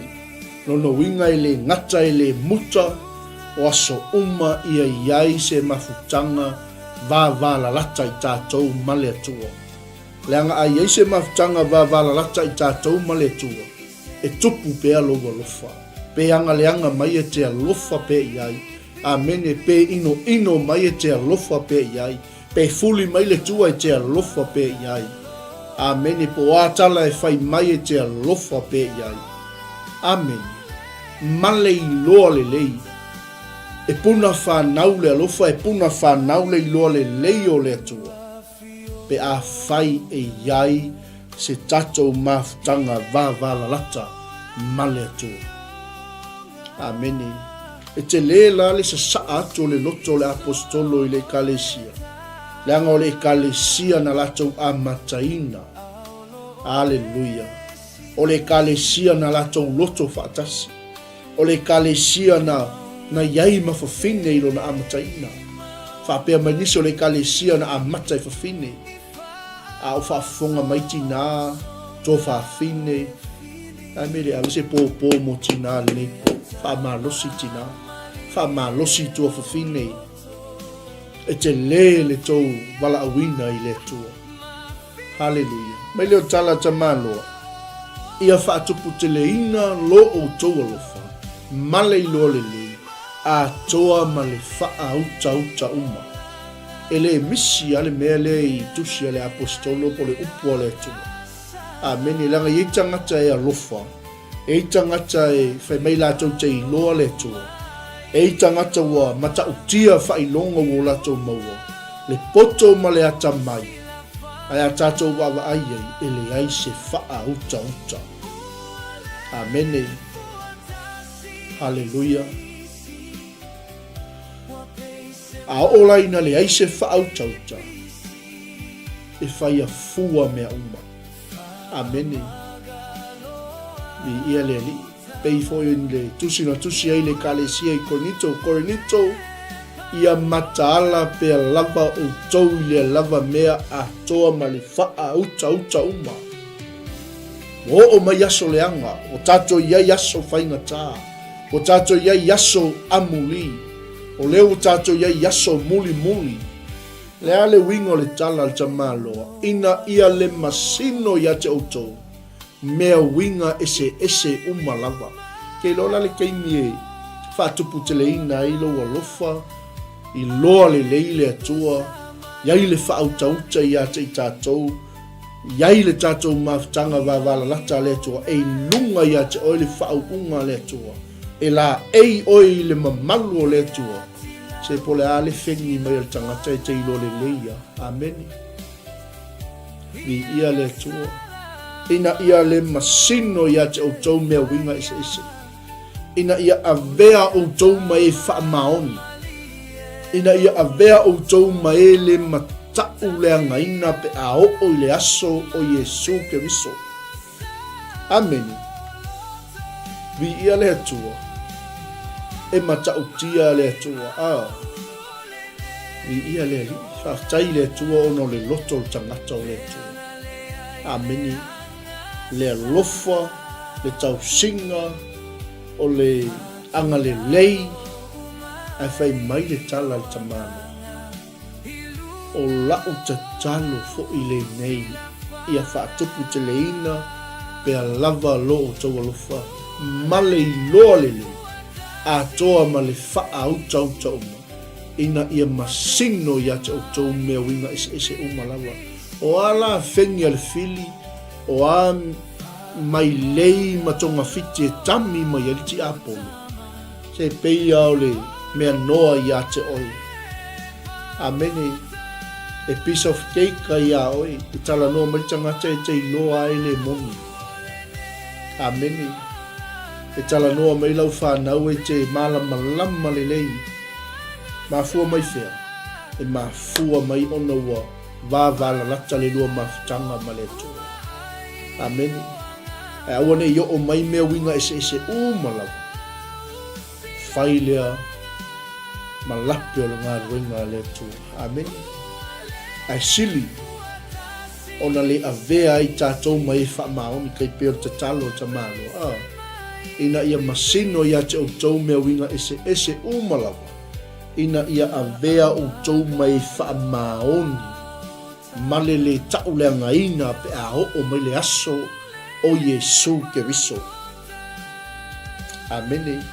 nono winga i le ngata i le muta o aso uma ia iai se mafutanga vāvala lata i tātou male atua. Leanga ai iai se mafutanga vāvala lata i tātou male atua. E tupu pea logo alofa. Peanga leanga mai e te alofa pe iai. Amene pe ino mai e te alofa pe iai. Pe fuli mai le tua e te alofa pe iai. Amene po atala e fai mai e te alofa pe iai. Amene. Male i loa le lei. E puna whanau le alofa, e puna whanau le i loa le lei o le atua. Pe a fai e iai se tatou mafutanga vāvala lata male atua. Amene. E te le la le sa saa atu le loto le apostolo i le kalesia. Leanga o le kalesia na latou amataina. Aleluia. O le kalesia na latou loto whaatasi. O le kalesia na iai mawhawhine ilo na amataina. Whapea manisi o le kalesia na amatai whawhine. A o whafonga maiti nā, tō whawhine. A mere a wise pō mo tina le po. Whamalosi tina. Whamalosi tō whawhine. E te le tō wala awina i le tua. Hallelujah. Mai leo tala ta maloa. Ia whaatupu te leina lo o tō alofa. Male i loa le le. A toa male whaauta uma. Ele misi ale mea le i tusi ale apostolo po le upu ale tua. Amene langa i tangata e alofa. E tangata e whai mai lātou te i loa le tua. E tangata wa mata utia whai longa wo lātou maua. Le poto ma le ata mai. Ai a tātou wawa ai ele ai se whaauta. Amene. Hallelujah. A ola ina le ai se whaauta. E whai a fua mea uma. Amene. Ni ia le li. Pei foi in le tusi ai le kalesia i Korinito. Ia mataala pe lava o tau le lava mea a toa ma le whaauta uma. O mai aso leanga. O tato iai aso whainga tā. O tato iai aso amuli. O leo tato iai aso muli. Lea le wingo le tala al tamaloa. Ina ia le masino ia te outou. Mea winga ese uma lava. Ke lola le keimi e whatupu te leina i lo alofa. I loa le leile atua. Iai le whaauta ia te i tātou. Iai le tātou mawhitanga wawala lata le tua e lunga ia te oi le whauunga le tua. E la ei oi le mamalu o le tua. Se pole a le whengi mai le tangata e te ilo le leia. Ameni. Ni ia le tua. Ina ia le masino ia te outou mea winga ese ese. Ina ia avea outou mai e whaamaoni. Ina ia avea outou mai le matau le angaina pe a o le aso o Yesu ke viso. Ameni. Vi ia le atua. E matau tia le atua. Vi ia le li. Whaftai le atua ono le loto le tangata o le atua. Ameni. Le alofa, le tausinga, o le anga le lei, ai whai mai le tala le tamana. O lau te talo fo i le nei, ia whaatupu te leina, pe a lava lo o tau alofa, male i loa le le, a toa ma le wha au tau tau ma, ina ia masino ia te o tau mea winga ese umalawa. O ala whengi ale fili, o a mai lei matonga fiti e tami mai aliti apolo. Se pei au le mea noa ia te oi. Amene, e piece of cake a ia oi, e tala noa maritangata e te iloa e le moni. Amene, e tala noa mai lau whanau e te malama lama le lei. Mafua mai whea, e mafua mai ona ua, vāvala lata le lua mafutanga ma le toa. Amen. E awane yo o mai mea winga ese umalawa. Whai lea malapi o le ngā ruenga le tu. Amen. Ai sili ona le avea i tātou mai whaamaoni kai peo te talo ta malo. Ina ia masino ia te o tau mea winga ese umalawa. Ina ia avea o tau mai whaamaoni. Male le tau le ngaina pe a o mai le aso o Yesu ke viso. Amene.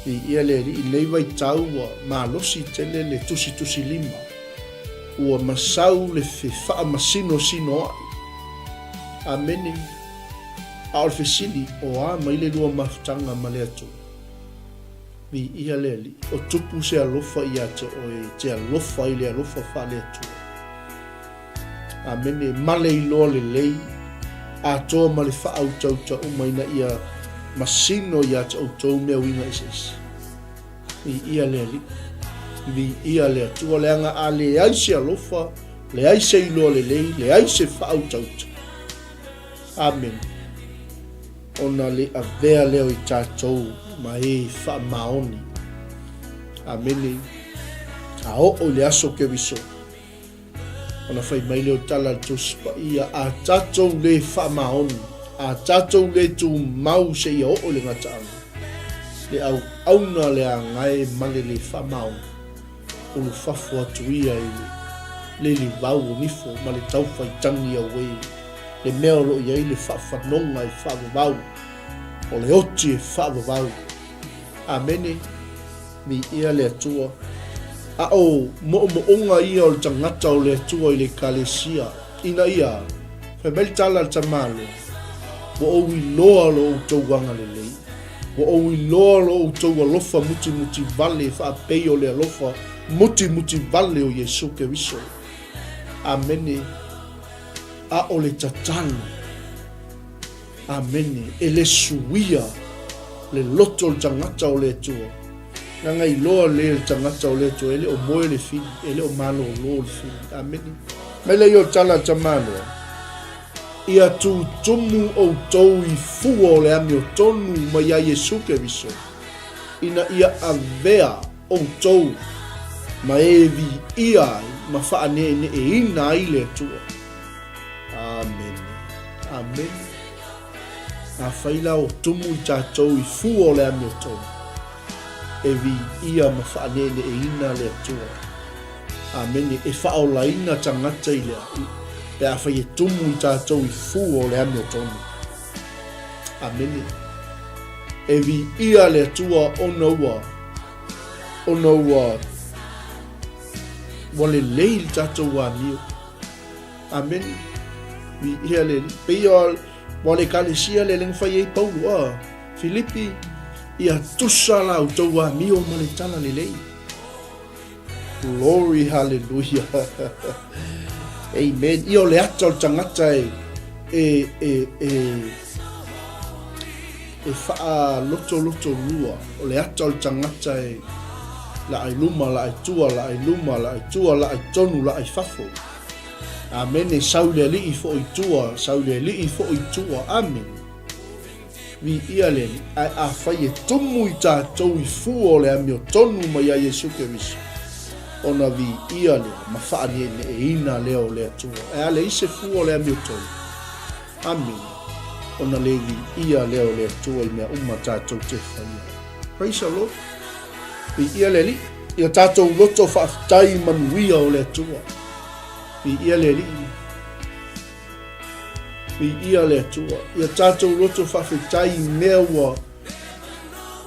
I ia le ri i leiwa i tau wa malosi tele le tusi lima. Ua masau le wha masino sino ai. Amene. Aol fesili o a mai le lua mafutanga ma le atu. Vi ia le li. O tupu se alofa ia te oe. Te alofa i le alofa wha le atu. Amene male i loa le lei, a toa ma le wha au tau tau umaina ia masino ia te au tau mea winga ese. Vi ia le li, vi ia le atua le anga a le aise alofa, le aise i loa le lei, le aise wha au tau tau. Amen. Ona le avea leo i tātou ma e wha maoni. Amene. A o le aso ke viso. Ona whai mai leo tala tuspa ia a tātou le whamaoni, a tātou le tū mau se ia o le ngataanga. Le au auna le a ngai male le whamaoni, ulu whafua tuia i le li vau o nifo, ma le tau whai tangi a wei, le mea lo ia i le whawhanonga i whavavau, o le oti e whavavau. Amene, mi ia le atua, a o mo'onga ia o le tangata o le atua i le kalesia. Ina ia, whaimeli tala le tamalo, wa o i loa lo o tau wanga le lei. Wa o i loa lo o tau alofa muti vale, wha pei o le alofa muti vale o Yesu ke viso. Amene, a o le tatalo. Amene, e le suia, le loto le tangata o le atua. Nanga i loa le tangata o le to ele o moe le fili, ele o malo o lo le fili. Ameni. Mele yo tala tamalo. Ia tu tumu o tau i fua o le ami o tonu ma ia Yesu ke viso. Ina ia avea o tau ma evi ia ma whaane ne e ina i le tua. Amen. Amen. A whaila o tumu i tātou i fua o le ami o tonu. Evi ia ma whaanele e ina le atua. Amene, e whaolaina tangata i lea. Pe a whai e tumu i tātou i fua o le ame o tonu. Amene. Evi ia le atua ona ua. Wale leil tātou wa mio. Amene. Vi ia le pia wale kalesia le leng fai e Paulo a Filipi ia tusa la utaua mio male tala le lei. Glory, hallelujah. Amen. Ia le ata o tangata e faa loto lua. O le ata o tangata la ai luma, la ai tua, la ai luma, la ai tua, la ai tonu, la ai fafo. Amen. E saule li i fo i tua, saule li i fo i tua. Amen. Vi ia le ai a fai e tumu i tātou i fuo le amio tonu mai a Yesu Keriso. Ona vi ia le ma faani e ina leo le atua. E ale ise fuo le amio tonu. Amen. Ona le vi ia leo le atua i mea uma tātou te whaia. Praise the Lord. Vi ia le li. Ia tātou loto whaafitai manuia o le atua. Vi ia le li. Vi ia le atua. Ia tātou loto whaafitai mea wa.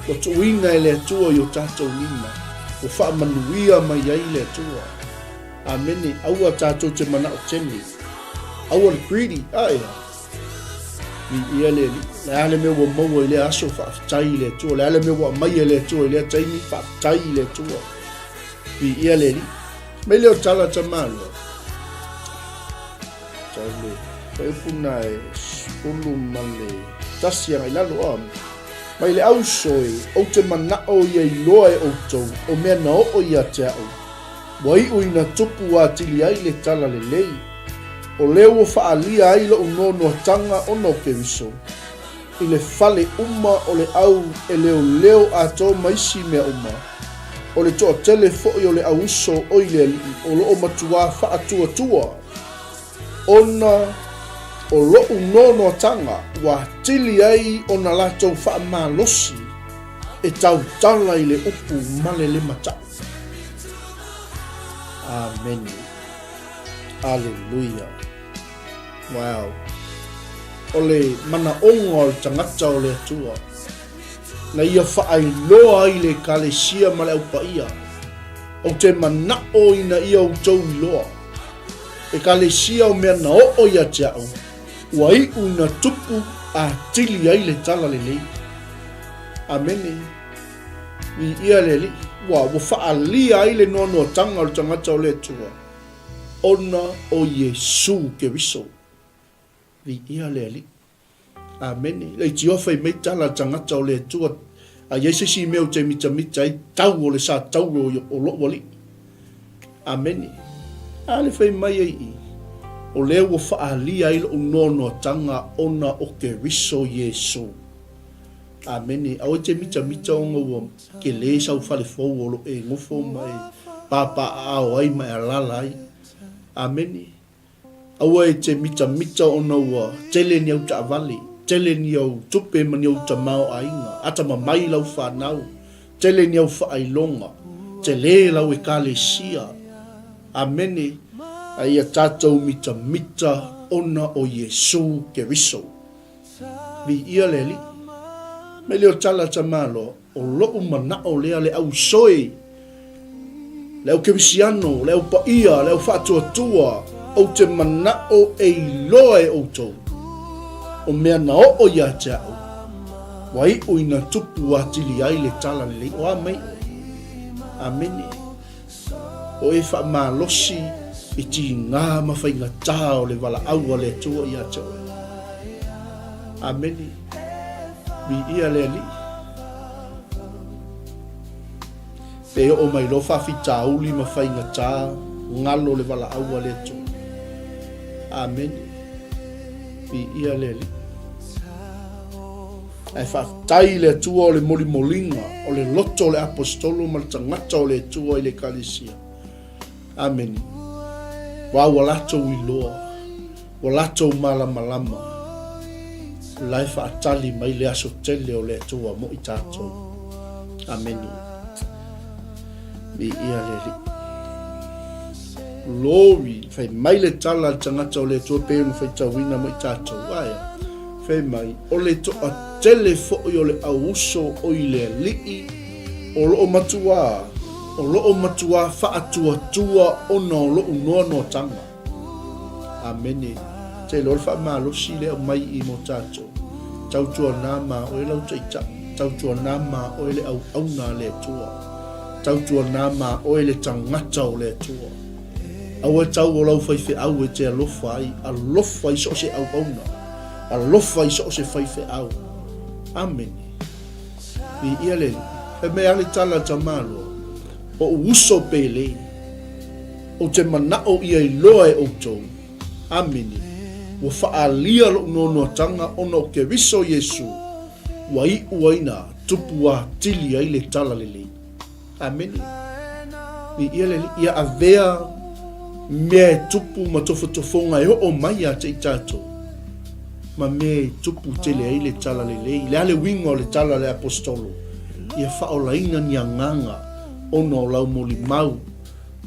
Loto inga e le atua i o tātou lima. O wha manuia mai ai le atua. Amene, aua tātou te mana o tene. Aua le greedy, aia. Vi ia le li. Le ale mea wa maua i le aso whaafitai le atua. Le ale mea wa mai e le atua i le ataimi whaafitai le atua. Vi ia le li. Me leo tala tamalo. Tale. Paipuna e spulu male. Tasia ngai lalo am. Mai le au soe, o te manao ia i loa e o tau, o mea na o ia te au. Wai ui na tupu a tili ai le tala le lei. O leo o whaalia ai lo unono tanga o no Keriso. I le fale uma o le au e leo a tō maisi mea uma. O le toa tele fo'i o le au iso o i le li, o lo o matua whaatua tua. Ona o lo unono tanga wa tili ai o na latou whaamalosi e tau tala i le upu male le mata. Amen. Alleluia. Wow. O le mana onga o tangata o le atua. Na ia whaailoa i le kalesia ma le aupaia. O te manao ina ia utou i loa. E kalesia o mea na o ia te au. Wai una tupu a tili ai le tala le lei. Amene. Vi ia le li. Wa whaalia ai le nono tanga o le tangata o le atua. Ona o Yesu Keriso. Vi ia le li. Amene. Le tiofa i mei tala tangata o le atua. A Yesu si meo te mita ai tau o le sa tau o lo wali. Amene. Ale fai mai ai i. O leo o whaalia i lo unono tanga ona o Keriso Yesu. Amene. Au te mita onga ua ke le sau whale fau o lo e ngofo mai papa ao ai mai alala ai. Amene. Au e te mita ona ua tele ni au ta avali. Tele ni au tupe mani au ta mao ainga. Ata mamai lau whanau. Tele ni au whaailonga. Tele lau e kalesia. Amene. Ai a tātou mita ona o Yesu Keriso. Vi ia le li. Me leo tala tamalo o loo manao lea le au soe. Leo kerisiano, leo paia, leo whaatuatua. O te manao e loa e o tau. O mea na o ia te au. Wai uina tupu a tili ai le tala le li. O amei. Amene. O e wha maa losi. I ti ngā mawhainga tā o le wala aua le tua i ato. Amene. Vi ia le li. Pe o mai lo whawhi tā uli mawhainga tā ngalo le wala aua le tua. Amene. Vi ia le li. Ai whaftai le tua o le moli molinga o le loto o le apostolo ma le tangata o le tua i le kalesia. Amene. Wa walato i loa. Walato malama. Lai whaatali mai le aso tele o le atua mo i tātou. Amen. Vi ia le li. Glory. Fai mai le tala tangata o le atua pēnu fai tawina mo i tātou. Aia. Fai mai. O le toa tele fo'i o le auso o i le li'i. O lo o matua. O loo matua whaatua ona o loo noa tanga. Amene. te lo fa ma lo si le mai I mo tato tau tua na ma o le tei ta tau tua na ma o le au na le tua tau tua na ma o le tangata o le tua au tau o lau fai fe au te alofa I so se au na alofa I so se fai fe au amen I ia le me ale tala tamalo o uso pele o te mana o ia I loa e o tau amen wa faalia lo no tanga ono ke viso Yesu wa I uaina tupua tili ai le tala lele amen I ia le ia avea me tupu matofotofonga e o mai a te tato ma me tupu tele ai le tala lele le ale wingo le tala le apostolo ia faolaina ni anganga ono lau moli mau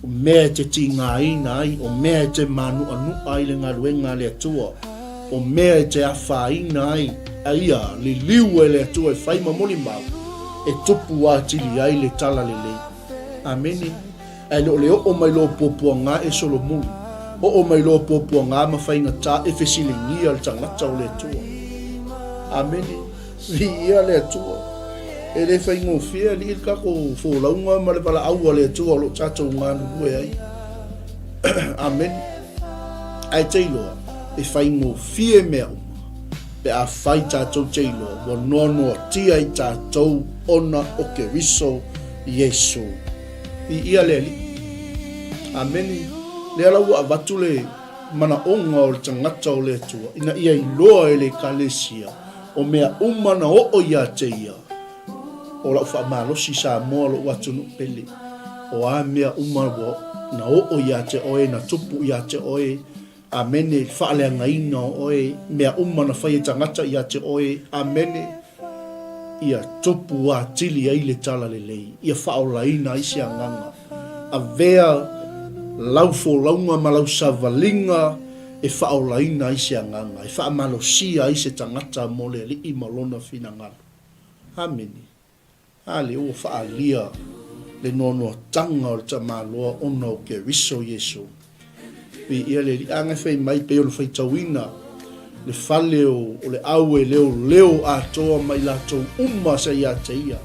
o mea te tinga ina ai, o mea te manu anu ai le ngaruenga le atua, o mea te awha ina ai, aia le liu e le atua e whai mamoli mau, e tupu a tili ai le tala le lei. Ameni. Ai leo o mai lo popua ngā e solo muli, o mai lo popua ngā ma whainga tā e whesile ngia le tangata o le atua. Ameni. Vi ia le atua. E le whaingo whia li kako wholaunga ma le pala aua le atua lo tatou ngā nukue ai. Amen. Ai teiloa, e whaingo whia mea uma, pe a whai tatou teiloa, wa noanoa tia I tatou ona o ke riso Yesu. I ia le li. Amen. Le ala ua avatu le mana onga o le tangata o le atua, ina ia I loa e le kalesia, o mea umana o ia te ia. O lau wha malosi sa moa lo watunu pele. O a mea umarwa na o ia te oe, na tupu ia te oe. Amene whaalea ngaina o oe. Mea umana whai e tangata ia te oe. Amene ia tupu a tili ai le tala le lei. Ia whaolaina isi a nganga. A vea lau launga ma lau savalinga e whaolaina isi a nganga. E whaamalosia isi tangata mo le li I malona fina ngana. Amene. Ale o faalia le nono tanga o ta maloa ona o ke riso Yesu. Pe ia le anga fai mai pe o le fai tawina le fale o le aue leo a toa mai la tau uma sa ia te ia.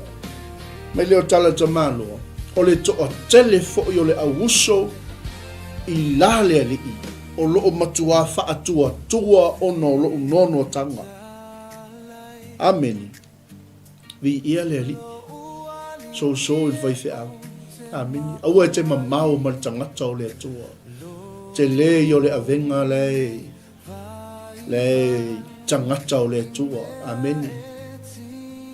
Mai leo tala ta maloa o le toa tele fo o le awuso I la le ali o loo matua faa tua ona o loo nono tanga. Amen. Vi ia le ali. So il vai fe au. Amen. Au e te mamau ma tangata o le atua. Te le yo le avenga le tangata o le atua. Amen.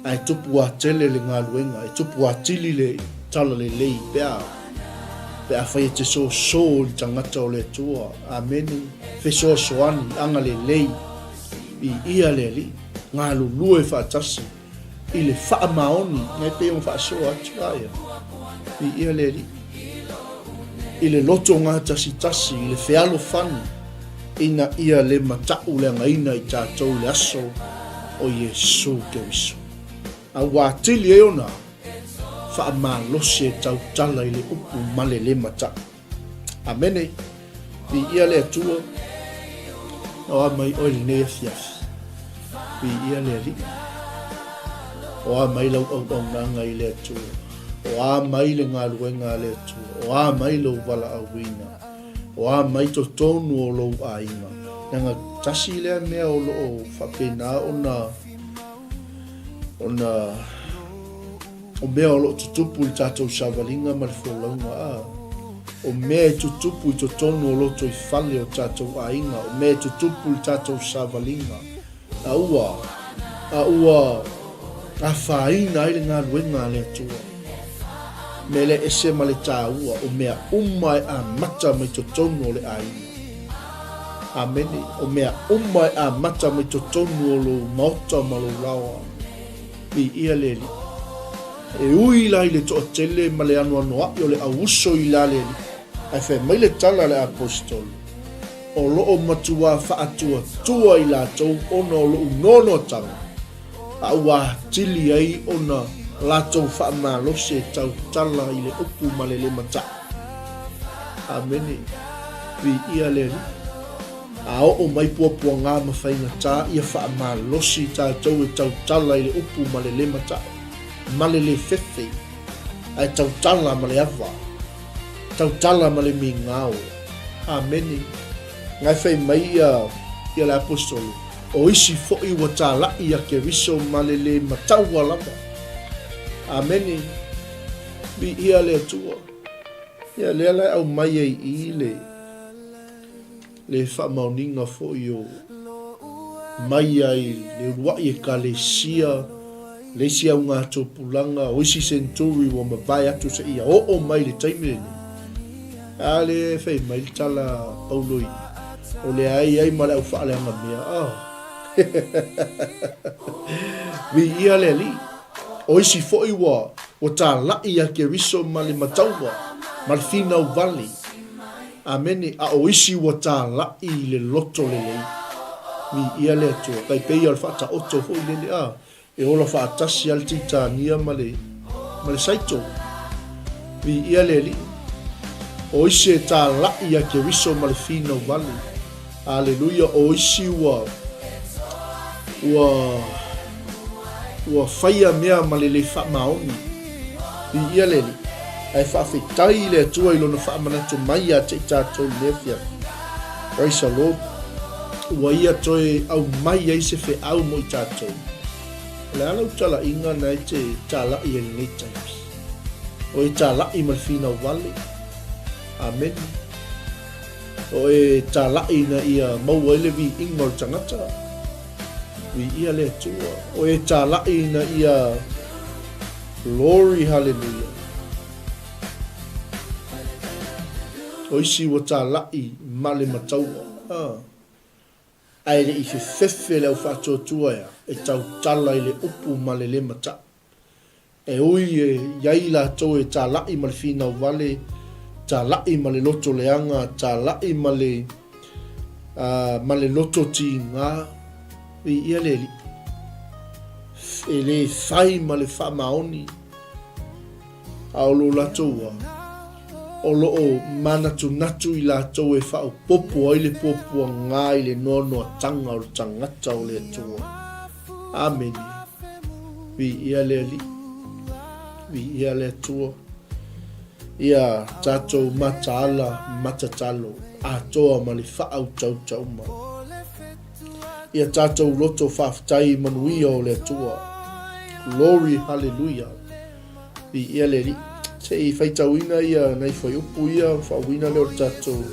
Ai tupu a tele le ngā luenga. Ai tupu a tili le tala le lei. Pea fai te so le tangata o le atua. Amen. Fe soani anga le lei. I ia le li. Ngā lulue whaatasi. I le wha maoni, ngai pe on Faasoa atu aia. I ia le li. I le loto ngā tasi, I le fealo fani. Ina ia le matau le ngaina I tātou le aso o Yesu ke wiso. A wātili e ona, wha malosi e tau tala I le upu male le matau. Amene. I ia le atua. O a mai o le nea fiafi. I ia le li. O a mai lau au nanga I le atua. O a mai le ngā luenga le atua. O a mai lau wala awina. O a mai to tonu o lau ainga. Nanga tasi lea mea o loo whapena o mea o loo tutupu I tātou savalinga ma le wholaunga. O mea tutupu I to tonu o loo toi whale o tātou ainga. O mea tutupu I tātou savalinga. A ua a whaina ai le ngā luenga le atua. Me le ese ma le tāua o mea umai a mata mai to tonu o le aina. Amene. O mea umai a mata mai to tonu o lo maota ma lo lawa. I ia le li. E ui lai le to tele ma le anu ai o le awuso I la le li. Ai whai mai le tala le apostol. O loo matua whaatua tua I la tau ona o loo nono tanga. A ua tili ai ona latou whaamalosi e tau tala I le upu ma le mata. Amene. Vi ia le li. a o mai pua ngā mawhainga tā ia wha malosi tātou e tautala i le upu ma le lema tā ma le whewhi ai tautala ma le awa tautala ma le mingao ameni ngai whai mai ia le apostolo o isi fo'i wa tāla ia ke riso ma le mataua lama ameni bi ia le atua ia le ala au mai ai i le whamauninga fo'i o mai ai le ruai e ka le sia unga tōpulanga o isi senturi wa mawai atu sa ia o mai le taimile ni a le whai mai le tala pauloi o le ai ma le au whaaleanga mea vi ia le li o isi fo'i wa tā lai a ke riso ma le mataua ma le finau vali amene a o isi wa tā lai le loto le lei mi ia le atua kai pei al whata oto hoi le a e ola whaatasi al titania ma le saito mi ia le li o isi e tā lai a ke riso ma le finau vali aleluia o isi wa whaia mea ma le wha maoni i ia le li ai whawhitai le atua i lona wha manatu mai a te tātou lefia praise the Lord ua ia toe au mai ai se whi au mo i tātou le alau tala inga nei te tāla i e nei times o e tāla i ma whina wale amen o e tāla i na ia maua ele vi ingol tangata vi ia le atua o e tāla i na ia glory hallelujah o isi wa tālai ma le mataua ai le i whewhewe leo whātotua ea e tau tala i le upu ma le mata e ui e iai la tau e tālai ma le whina wale tālai ma le loto leanga tālai ma le loto ti ngā i ia le li e le whai ma le whamaoni aolo la toua o loo manatu natu i la tau e whao popo ai le popo ngā i le nono tanga o le tangata o le atua amen vi ia le li vi ia le atua ia tātou mataala matatalo atoa ma le whaau tau ma ia tātou loto whaftai manuia o le atua glory hallelujah vi ia le li se i whaitauina ia nei whai upu ia whauina leo tātou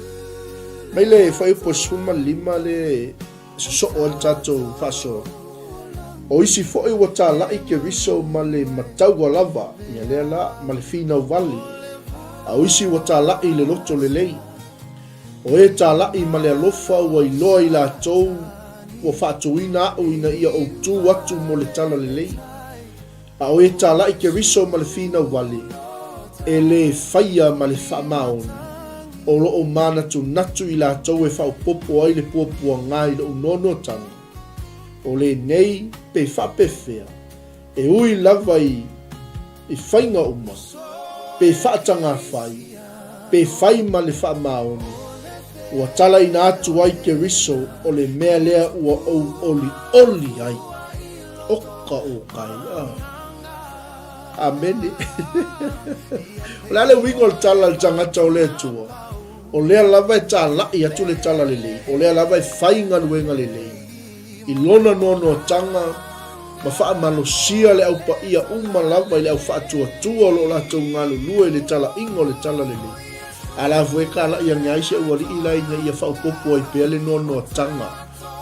mai le whai upu suma lima le so o tātou Faasoa o isi whai wa tā lai ke riso ma le mataua lava ia lea la ma le whinau vali a o isi wa tā lai le loto le lei o e tā lai ma le alofa wa i loa i la tau wa whaatuina au ina ia o tū atu mo le tala le lei a o e tā lai ke riso ma le whinau vali e le whaia ma le whamaon o loo mana tu natu i la tau e whao popo ai le puapua ngai le unono tanga o le nei pe whapewhea e ui lava i whainga uma pe whaatanga whai pe whai ma le whamaon ua tala ina atu ai ke riso o le mea lea ua ou oli ai oka o kai amen o le wingo le tala le tangata o le atua o lea lava e tala i atu le tala le lei o lea lava e whainga luenga le lei i lona nono tanga ma wha malosia le au pa ia uma lava i le au wha atua tua o lo la tau ngalu lua i le tala ingo le tala le lei ala vue kala ia ngaise ua li ila inga ia wha upopo ai pea le nono tanga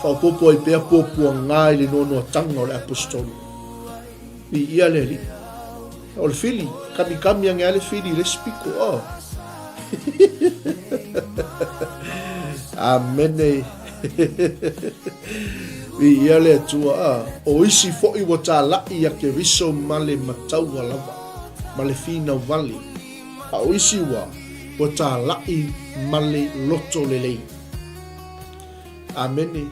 wha upopo ai pea popua ngai le nono tanga o le apostolo i ia le li o le fili kami ang ale fili le spiko amen vi ia le atua o isi fo'i wa tā lai a ke riso ma le mataua lava ma le finau vali a o isi wa tā lai ma le loto le lei amen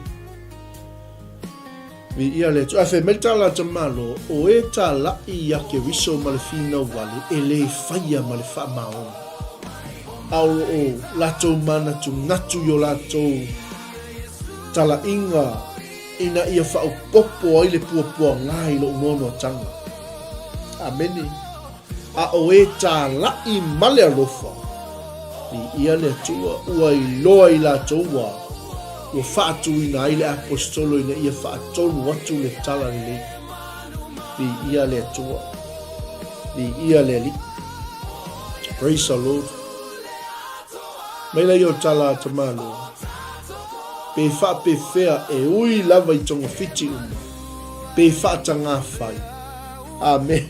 vi ia le tu afe metala te malo o e tā lai a ke riso ma le finau vali e le whaia ma le whamao au o lato mana tu natu yo lato tala inga ina ia whaupopo ai le puapua ngai lo umono tanga. Amene. A o e tā lai male alofa. Ni ia le tua ua i loa i la toua. Ua whaatu ina ai le apostolo ina ia whaatonu watu le tala le. Ni ia le tua. Ni ia le li. Praise the Lord. Meila i o tala tamalo. Pe wha pe whea e ui lava i tonga whiti uma. Pe whaata ngā whai. Amen.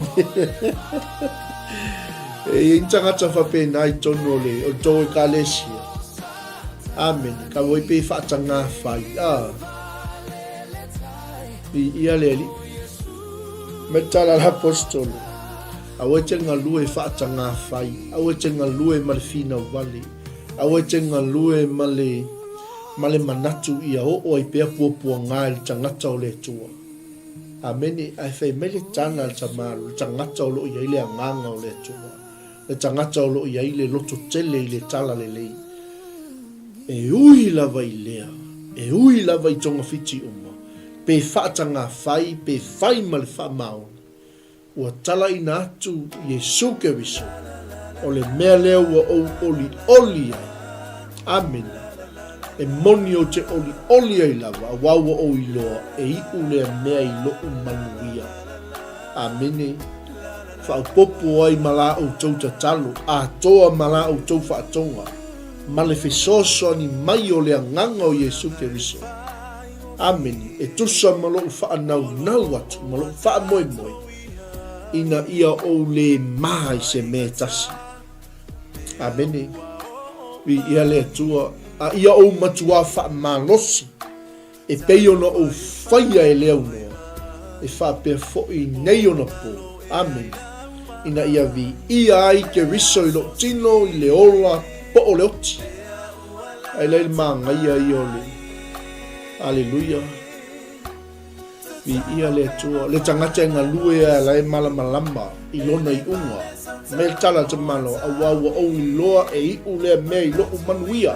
E intangata wha pe nai tono le o tō e ka lesia. Amen. Ka wai pe whaata ngā whai. I ia le li. Me tala l'apostolo. Awe te ngā lue whaata ngā whai. Awe te ngā lue male whina wale. Awe te ngā lue male manatu ia o ai pea puapua ngai le tangata o le tua. Amene ai whai mele tana le tamaru, le tangata o lo ia ile anganga o le tua. Le tangata o lo ia ile loto tele ile tala le lei. E ui lava i lea, e ui lava i tonga whiti uma. Pe whaata ngā whai, pe whai male wha maona. Ua tala ina atu Yesu Keriso. O le mea lea ua oli ai. Amen. E moni o te oli ai lava, wawa o i loa, e iu lea mea i lo manuia. Amene. Whaupopo ai mala o tau tatalo, a toa mala o tau whaatonga. Male fesoso ni mai o lea nganga o Yesu Keriso. Amen. E tusa malo whaanau atu, malo whaamoe moe. Ina ia o le mai se me tasi. Amene. Vi ia le tua. A ia o matua wha malosi. E pei ona o whaia e leo noa. E wha pia foi nei ona po. Amen. Ina ia vi ia ai ke riso i lo tino i le ola po o le oti. Ai leil manga ia i ole. Alleluia. Vi ia le tua. Le tangata inga lue a lai malamalama i lona i unga. Mel tala te malo a wawa o i loa e i ule mea i lo manuia.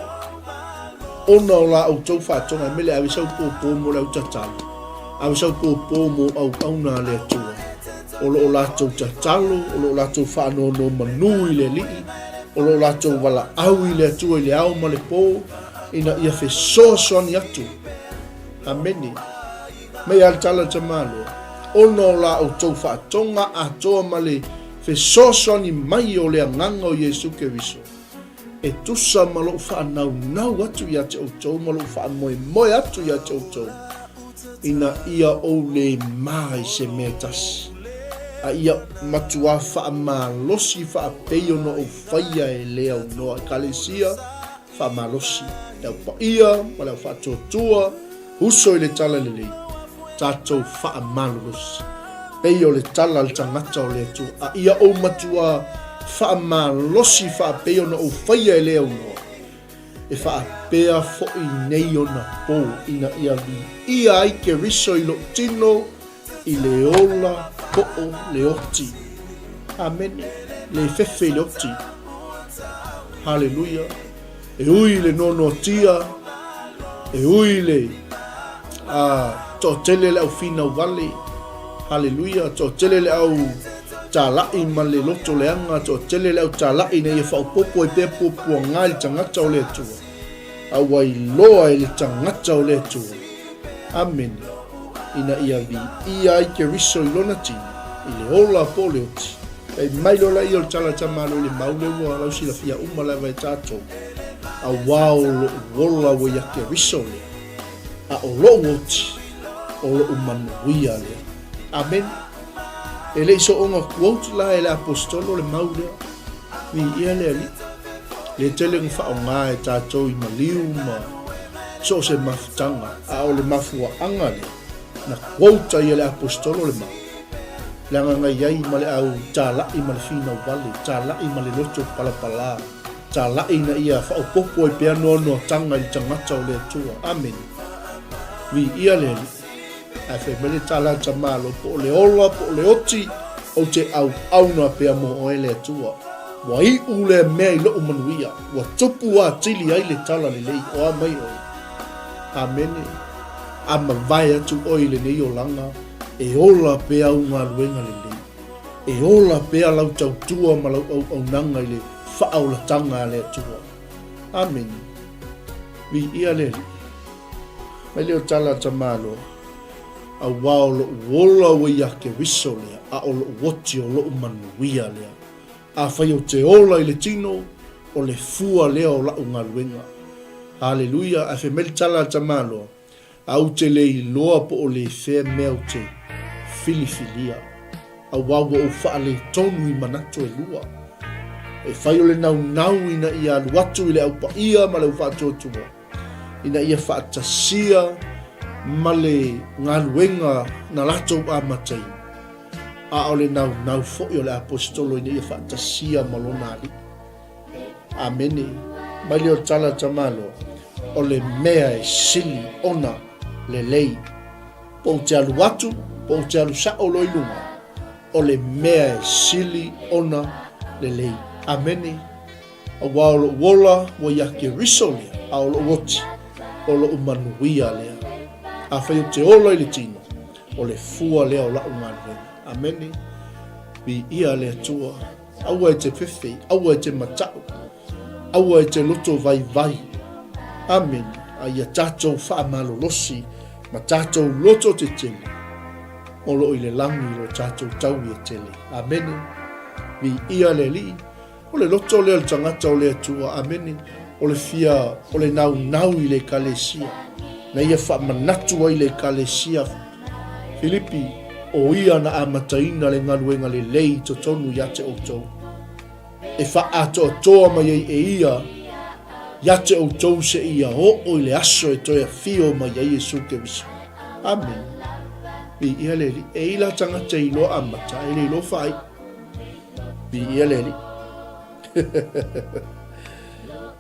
Ona o la au tau whātonga mele awi sau pōpō mo lau tatalo. Awi sau pōpō mo au auna le atua. O lo o la tau tatalo, o lo o la tau whānono manu i le lii, o lo o la tau wala au i le atua i le au ma le pō, ina ia whe soasoani atu. Ameni. Mei al tala tamalo. Ona o la au tau whātonga a toa ma le whe soasoani mai o le anganga o Yesu Keriso. E tusa malo whanau nau atu ia te outou, malo whamoe atu ia te outou. Ina ia o le mai se mea tasi. A ia matua whamalosi whapei ono o whaia e lea o noa kalesia, whamalosi. Leo paia, ma leo whatotua, huso i le tala le lei. Tātou whamalosi. Pei o le tala le tangata o le atu. A ia o matua whamalosi whapei ona o whaia e lea unoa. E whapea fo'i nei ona pō ina ia vi. Ia ai ke riso i lo tino i le ola po'o le oti. Amen. Le fefe le oti. Hallelujah. E ui le nono tia. E ui le to tele le au fina wale. Hallelujah. To tele le au 𝚟𝚙𝚎 ma le loto le anga to tele le 𝚟𝚙𝚎 nei e whaupopo e pe puapua ngai tangata o le atua. Awa i loa e le tangata o le atua. Amen. Ina ia vi ia ai ke riso i lona tini. I le ola po le oti. E mai lola i o le tala tamalo le maule ua lau sila fia umaleva e tato. A wao lo wola wa ia ke riso le. A o lo oti. O lo umanuia le. Amen. E le iso onga quote la e le apostolo le maule. Mi ia le ali. Le tele ngwha o ngā e tātou i maliu ma. So se mafutanga. A o le mafua anga le. Na quote ia le apostolo le maule. Le anga ngai iai ma le au 𝚟𝚙𝚎 ma le fina wale. 𝚟𝚙𝚎 ma le loto palapala. 𝚟𝚙𝚎 na ia whaopopo e pea noa tanga i tangata o le atua. Amen. Mi ia le ali. A fe mele tala tamalo po le ola po le oti o te au na pea mo o ele atua. Wa i ule mea i lo manuia. Wa tupu a tili ai le tala le lei o a mai oi. Amene. Ama vai atu oile nei o langa. E ola pea unga luenga le. E ola pea lau tautua ma lau au nanga i le whaaula tanga le atua. Amen. Vi ia le. Mai leo tala tamalo. A wao lo wola wai ake wiso lea. A o lo woti o lo manuia lea. A whai o te ola i le tino. O le fua lea o la unga luenga. Hallelujah. A whi mele tala tamalo. Au te le iloa po o le whea mea o te filifilia. A wawa o wha le tonu i manatu e lua. E whai o le nau ina ia aluatu i le au pa ia ma le u whaatotua. Ina ia whaatasia ma le ngaluenga na lato a matai. A o le nau fo'i o le apostolo ina ia whaatasia malona ali. Amene. Mai leo tala tamalo. O le mea e sili ona le lei. Po te aluatu, po te alu sa o loilunga. O le mea e sili ona le lei. Amene. A wao lo wola wa yake riso lea. A o lo woti. O lo umanuia lea. A whai o te ola i le tino. O le fua lea o la umanuia. Amene. Bi ia lea tua. Aua e te pepe. Aua e te matau. Aua e te loto vai vai. Amen. A ia tatou wha malolosi. Ma tatou loto te tele. O lo i le langi lo tatou tau i tele. Amene. Vi ia le li. O le loto lea le tangata o lea tua. Amene. O le fia, o le nau i le kalesia. Na ia wha manatu i le kalesia. Filipi, o ia na amataina le ngaluenga le lei to tonu yate o tau. E wha ato toa mai e ia. Yate o tau se ia o i le aso e toia fio mai e Jesu Kristo. Amen. Bi ia le li. E ila tangata i lo amata. E le lo whai. Bi ia le li.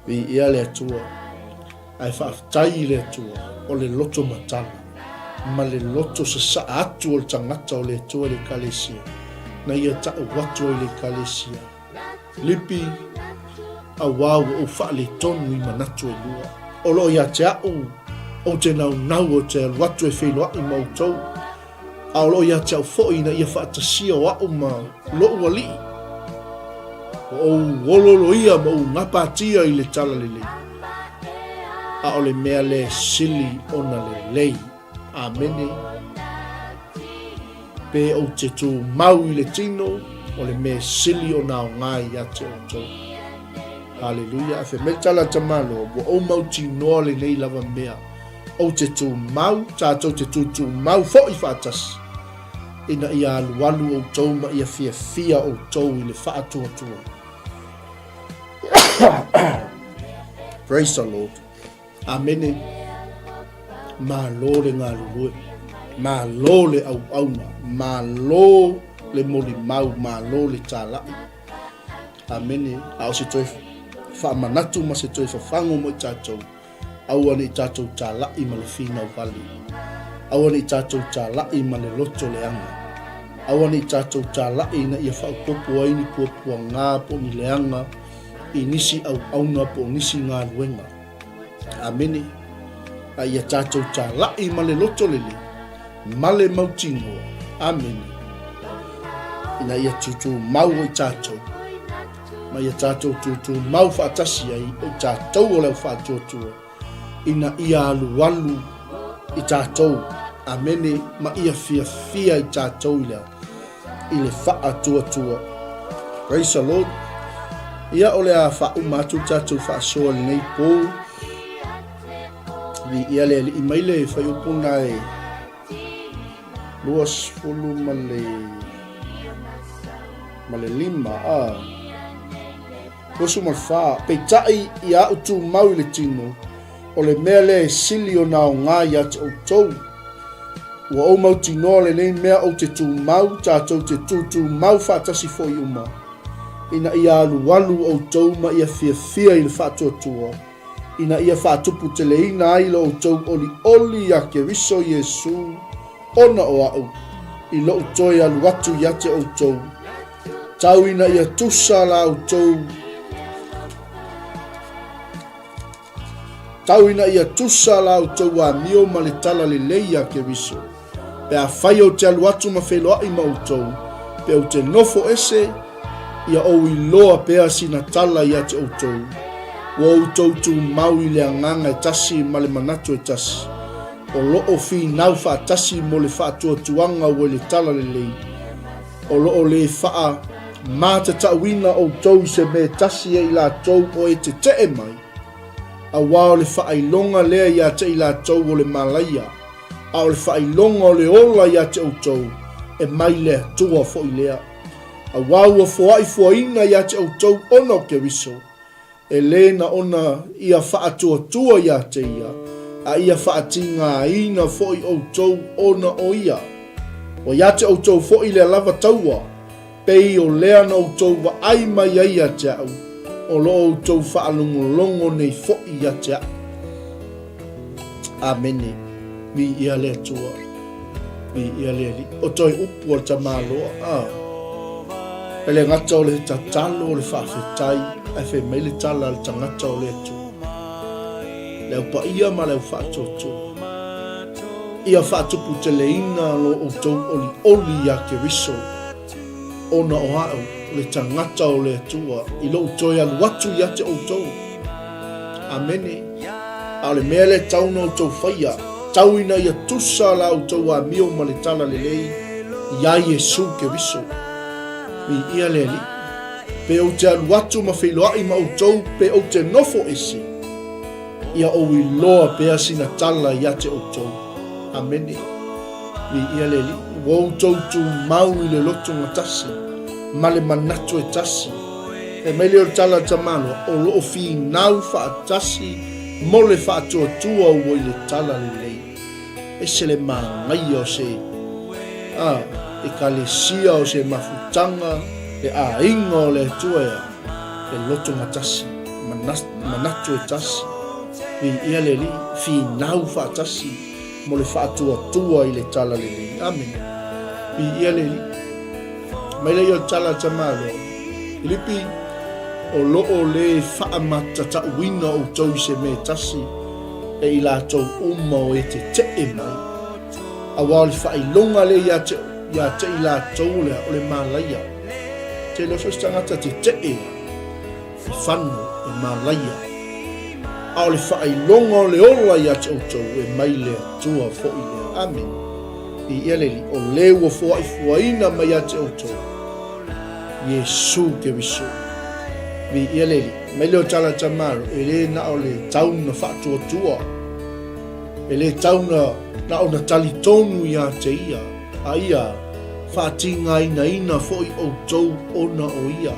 Bi ia le atua. Ai whaaftai le atua. O le loto matala. Ma le loto sa atu o le tangata o le atua le kalesia. Na ia tau watu o le kalesia. Lipi. A wau o wha le tonu i manatu e lua. O lo ia te au. O te nau o te watu e wheloa i mautou. A o lo ia te au fo ina ia whaatasia o au ma lo ua li. O wololo ia ma u ngapatia i le tala le lei. A o le mea le sili ona le lei. Amene. Pe o te tu mau i le tino. O le mea sili ona o ngai a te o tau. Hallelujah. A fe me tala tamalo. Wo o mau tinoa le nei lava mea. O te tu mau. Tātou te tu mau fo i whaatas. Ina ia alualu o tau ma ia fia o tau i le whaatua tua. Praise the Lord. Amene. Ma lo le ngā lulue. Ma lo le au auna. Ma lo le moli mau. Ma lo le tālai. Amene. Ao se toi whaamanatu ma se toi whawhango mo i tātou. Aua ni tātou tālai ma le whina vali. Aua ni tātou tālai ma le loto le anga. Aua ni tātou tālai na ia whaupopo aini puapua ngā po ni le anga. I nisi au auna po nisi ngā luenga. Amene. A ia tātou tālai ma le loto lele. Ma le mautino. Amene. Ina ia tutu mau o i tātou. Ma ia tātou tutu mau whaatasi ai o tātou o leo whaatuatua. Ina ia alualu i tātou. Amene. Ma ia fia i tātou i lea. I le whaatuatua. Praise the Lord. Ia ole a whaumatu tātou Faasoa le nei pō. Vi ia le i maile e whaiupuna e luas fulu male lima a. Kosu mal wha. Peitai i a utu mau le tino. O le mea le sili o nao ngā ia te o tau. Ua o mau tino le nei mea o te tu mau. Tātou te tu mau whaatasi fo i uma. Ina ia alualu o tau ma ia fia i le whaatuatua. Ina ia whaatupu te leina ai lo o tau oli a ke riso Jesu. Ona o au. I lo o toi aluatu ia te o tau. Tau ina ia tusa la o tau. tauina ia tusa la outou amio ma le tala lelei a Keriso. Pe a whai o te alu atu ma wheloa i ma outou, pe o te nofo ese, ia o i loa pea sina tala ia te outou. Wa outou tu mau i le anganga e tasi ma le manatu e tasi. O loo fi nau wha tasi mo le wha tua tuanga o le tala lelei. O loo le wha ma te tauina outou se me tasi e i la tou o e te te mai. A wao le whailonga lea ia te i la tou o le malaia. A o le whailonga o le ola ia te outou e mai lea tua fo i lea. A wao a foaina ia te outou ono Keriso. E lena ona ia whaatua tua ia te ia. A ia whaatinga ina fo i outou ona o ia. O ia te outou fo i lea lava taua. Pei o lea na outou wa ai mai ia te au. O lo outou whaalongolongo nei fo i ia te au. Amene. Mi ia lea tua. Mi ia lea li. O toi upu o ta māloa. Pele ngata o le tatalo o le whaafetai. Ai whi mei le tala le tangata o le atu. Leo pa ia ma leo whaatoto. Ia whaatupu te leina lo outou oli ia Keriso. Ona o hao le tangata o le atua. I lo toi alu watu ia te outou. Amene. A le mea le tauna outou whaia. Tauina ia tusa la outou a mio ma le tala le lei. Ia Yesu Keriso. Mi ia le li. Pe o te alu watu ma wheloa i ma outou pe o te nofo ese. Ia o i loa pea sina tala ia te outou. Amene. Mi ia le li. Wa outou tu mau i le loto ngatasi. Ma le manatu e tasi. E mele o tala tamano o loo fi nau wha tasi. Mo le wha atua tua o i le tala le lei. E se le mangai o se. E ka le sia o se mafutanga. E a inga o le tua ea. E loto ngatasi. Manatu e tasi. Mi ia le li. Fi nau wha tasi. Mo le wha atua tua i le tala le lei. Amen. Mi ia le li. Mai le yo tala tamalo. Ilipi o loo le whaamata tauina o tau se me tasi. E i la tau uma o e te mai. A wale whailonga le ia te i la tau le o le malaia. Te lo sostangata te I whanu e malaia. A o le whailonga o le ola ia te o tau e mai le tua fo i lea. Amen. I eleli o lewa fuaina mai a te o tau. Yesu Keriso. Mi eleli. Mai leo tala tamaro. E le na o le tauna whaatua tua. E le tauna na o na talitonu ia te ia. A ia. Whaatinga ina fo i o tau ona o ia.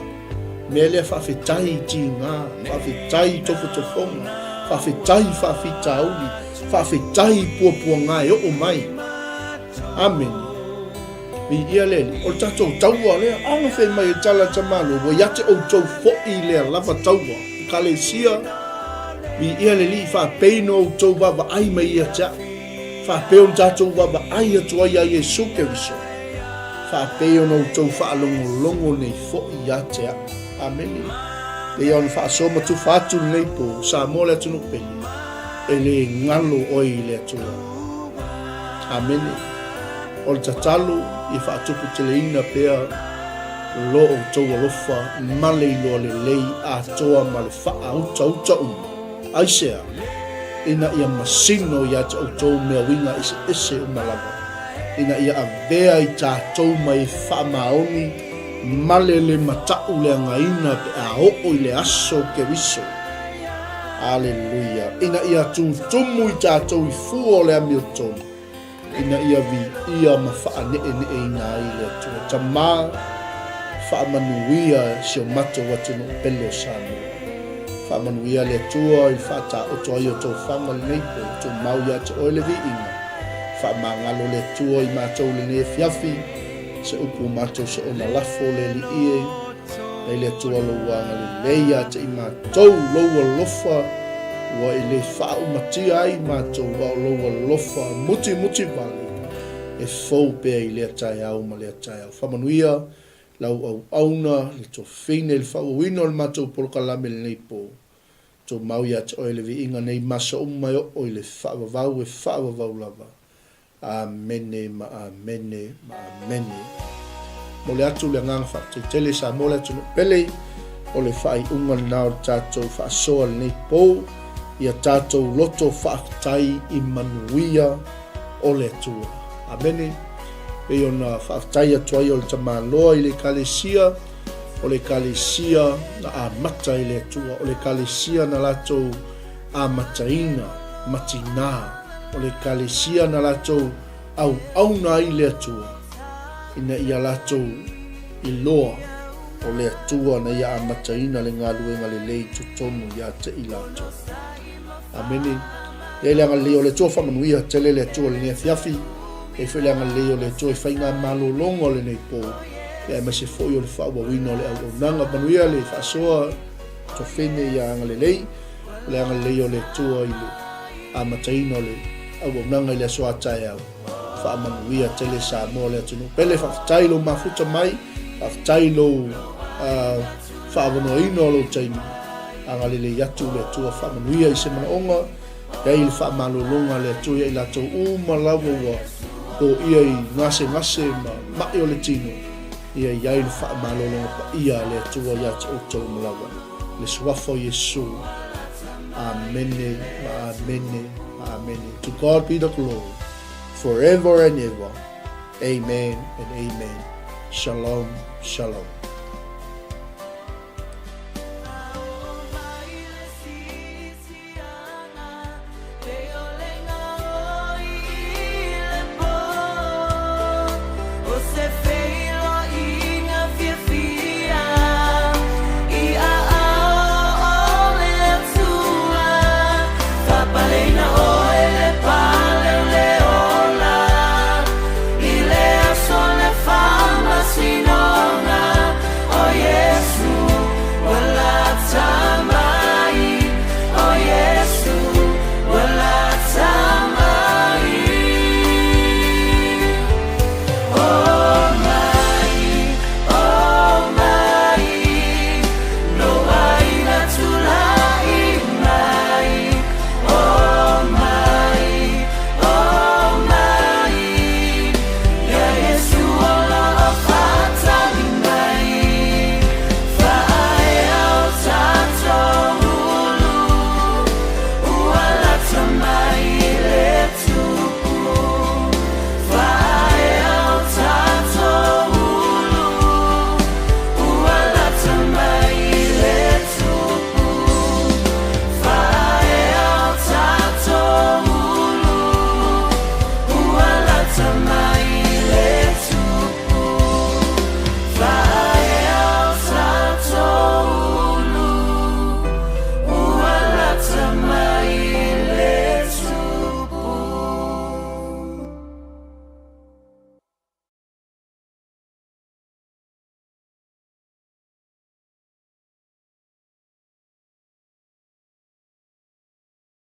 Me le whawhetai ti ngā. Whawhetai tofo tofonga. Whawhetai whawhita auli. Whawhetai puapua ngai o mai. Amen. Mi ia leli. O tatou taua lea. Anga whai mai e tala tamalo. Wa yate o tau fo'i lea lava taua. Kale sia. Mi ia leli. Whapeino o tau wawa ai mai ia tea. Whapeo tatou wawa ai atua ia Yesu Keriso. Whapeino o tau whaalongo nei fo'i ia tea. Amen. Pe ion Faasoa matu whatu nei po. Sa mo le tunu peli. E le ngalo oi le atua. Amen. O le tatalu I whaatupu te leina pea lo o tau alofa male I loa le lei a toa ma le wha uta Aisea, ina ia masino ia te o tau mea winga ese o malama. Ina ia avea I tātou mai wha maoni male le matau le angaina pe a ho'o I le aso Keriso. Aleluia. Ina ia tumu I tātou I fuo le amiotonu. Ina ia vi ia ma whaane ina I le atua. Tamā whaamanuia si o mato watino pelo sānu. Whaamanuia le atua I whata o toi o tō whanga le neipo. Tō mau ia te oile vi inga. Whaamangalo le atua I mātou le ne fiafi. Se upu mātou se o malafo le li ie. Nei le atua lo wanga le leia te I mātou loa lofa. Wa I le whau matia ai mātou wa loa lofa muti vale. E fau pēr I lea tai au ma lea tai au. Whamanuia, lau au auna, le tō whine le whau wino le mātou polokalame le nei pō. Tō tātou mau ia te oe le vi inga nei masa umai o le whaavavau e whaavavau lava. Amene, ma amene, ma amene. Mo le atu le nganga whaatei tele sa mo le atu pele o le whai unga nao tātou Faasoa le nei pou ia tātou loto whaatai I manuia o le atua. Amene. E ona whaatai atuai o le tamaloa I le kalesia, o le kalesia na a mata I le atua, o le kalesia na latou a mataina, matina, o le kalesia na latou au auna I le atua, ina ia latou I loa o le atua na ia a mataina le ngā luenga le lei tutonu ia te I latou. Amene. E le anga leo le toa whamanuia tele le atua le nea fiafi, e wheleanga leo le atua I whainga malolongo le nei po, e mai se foi o le whaawawina o le au nanga manuia le Faasoa to whene ia anga le lei, le anga leo le atua I le a mataina le au nanga I le asoa tae au. Whaamanuia tele sa mo le atunu. Pele whaftailo mafuta mai, whaftailo whaawanoina o lo taini. Anga le yatu le atua whaamanuia I se manaonga, Ia I le whaamalolonga le atua I latou umalawa ua po ia I ngase ma mai o le tino. Ia I le whaamalolonga pa ia le atua ia te outou malawa. Le suafo Yesu. Amene, amene, amene. To God be the glory, forever and ever. Amen and amen. Shalom, shalom.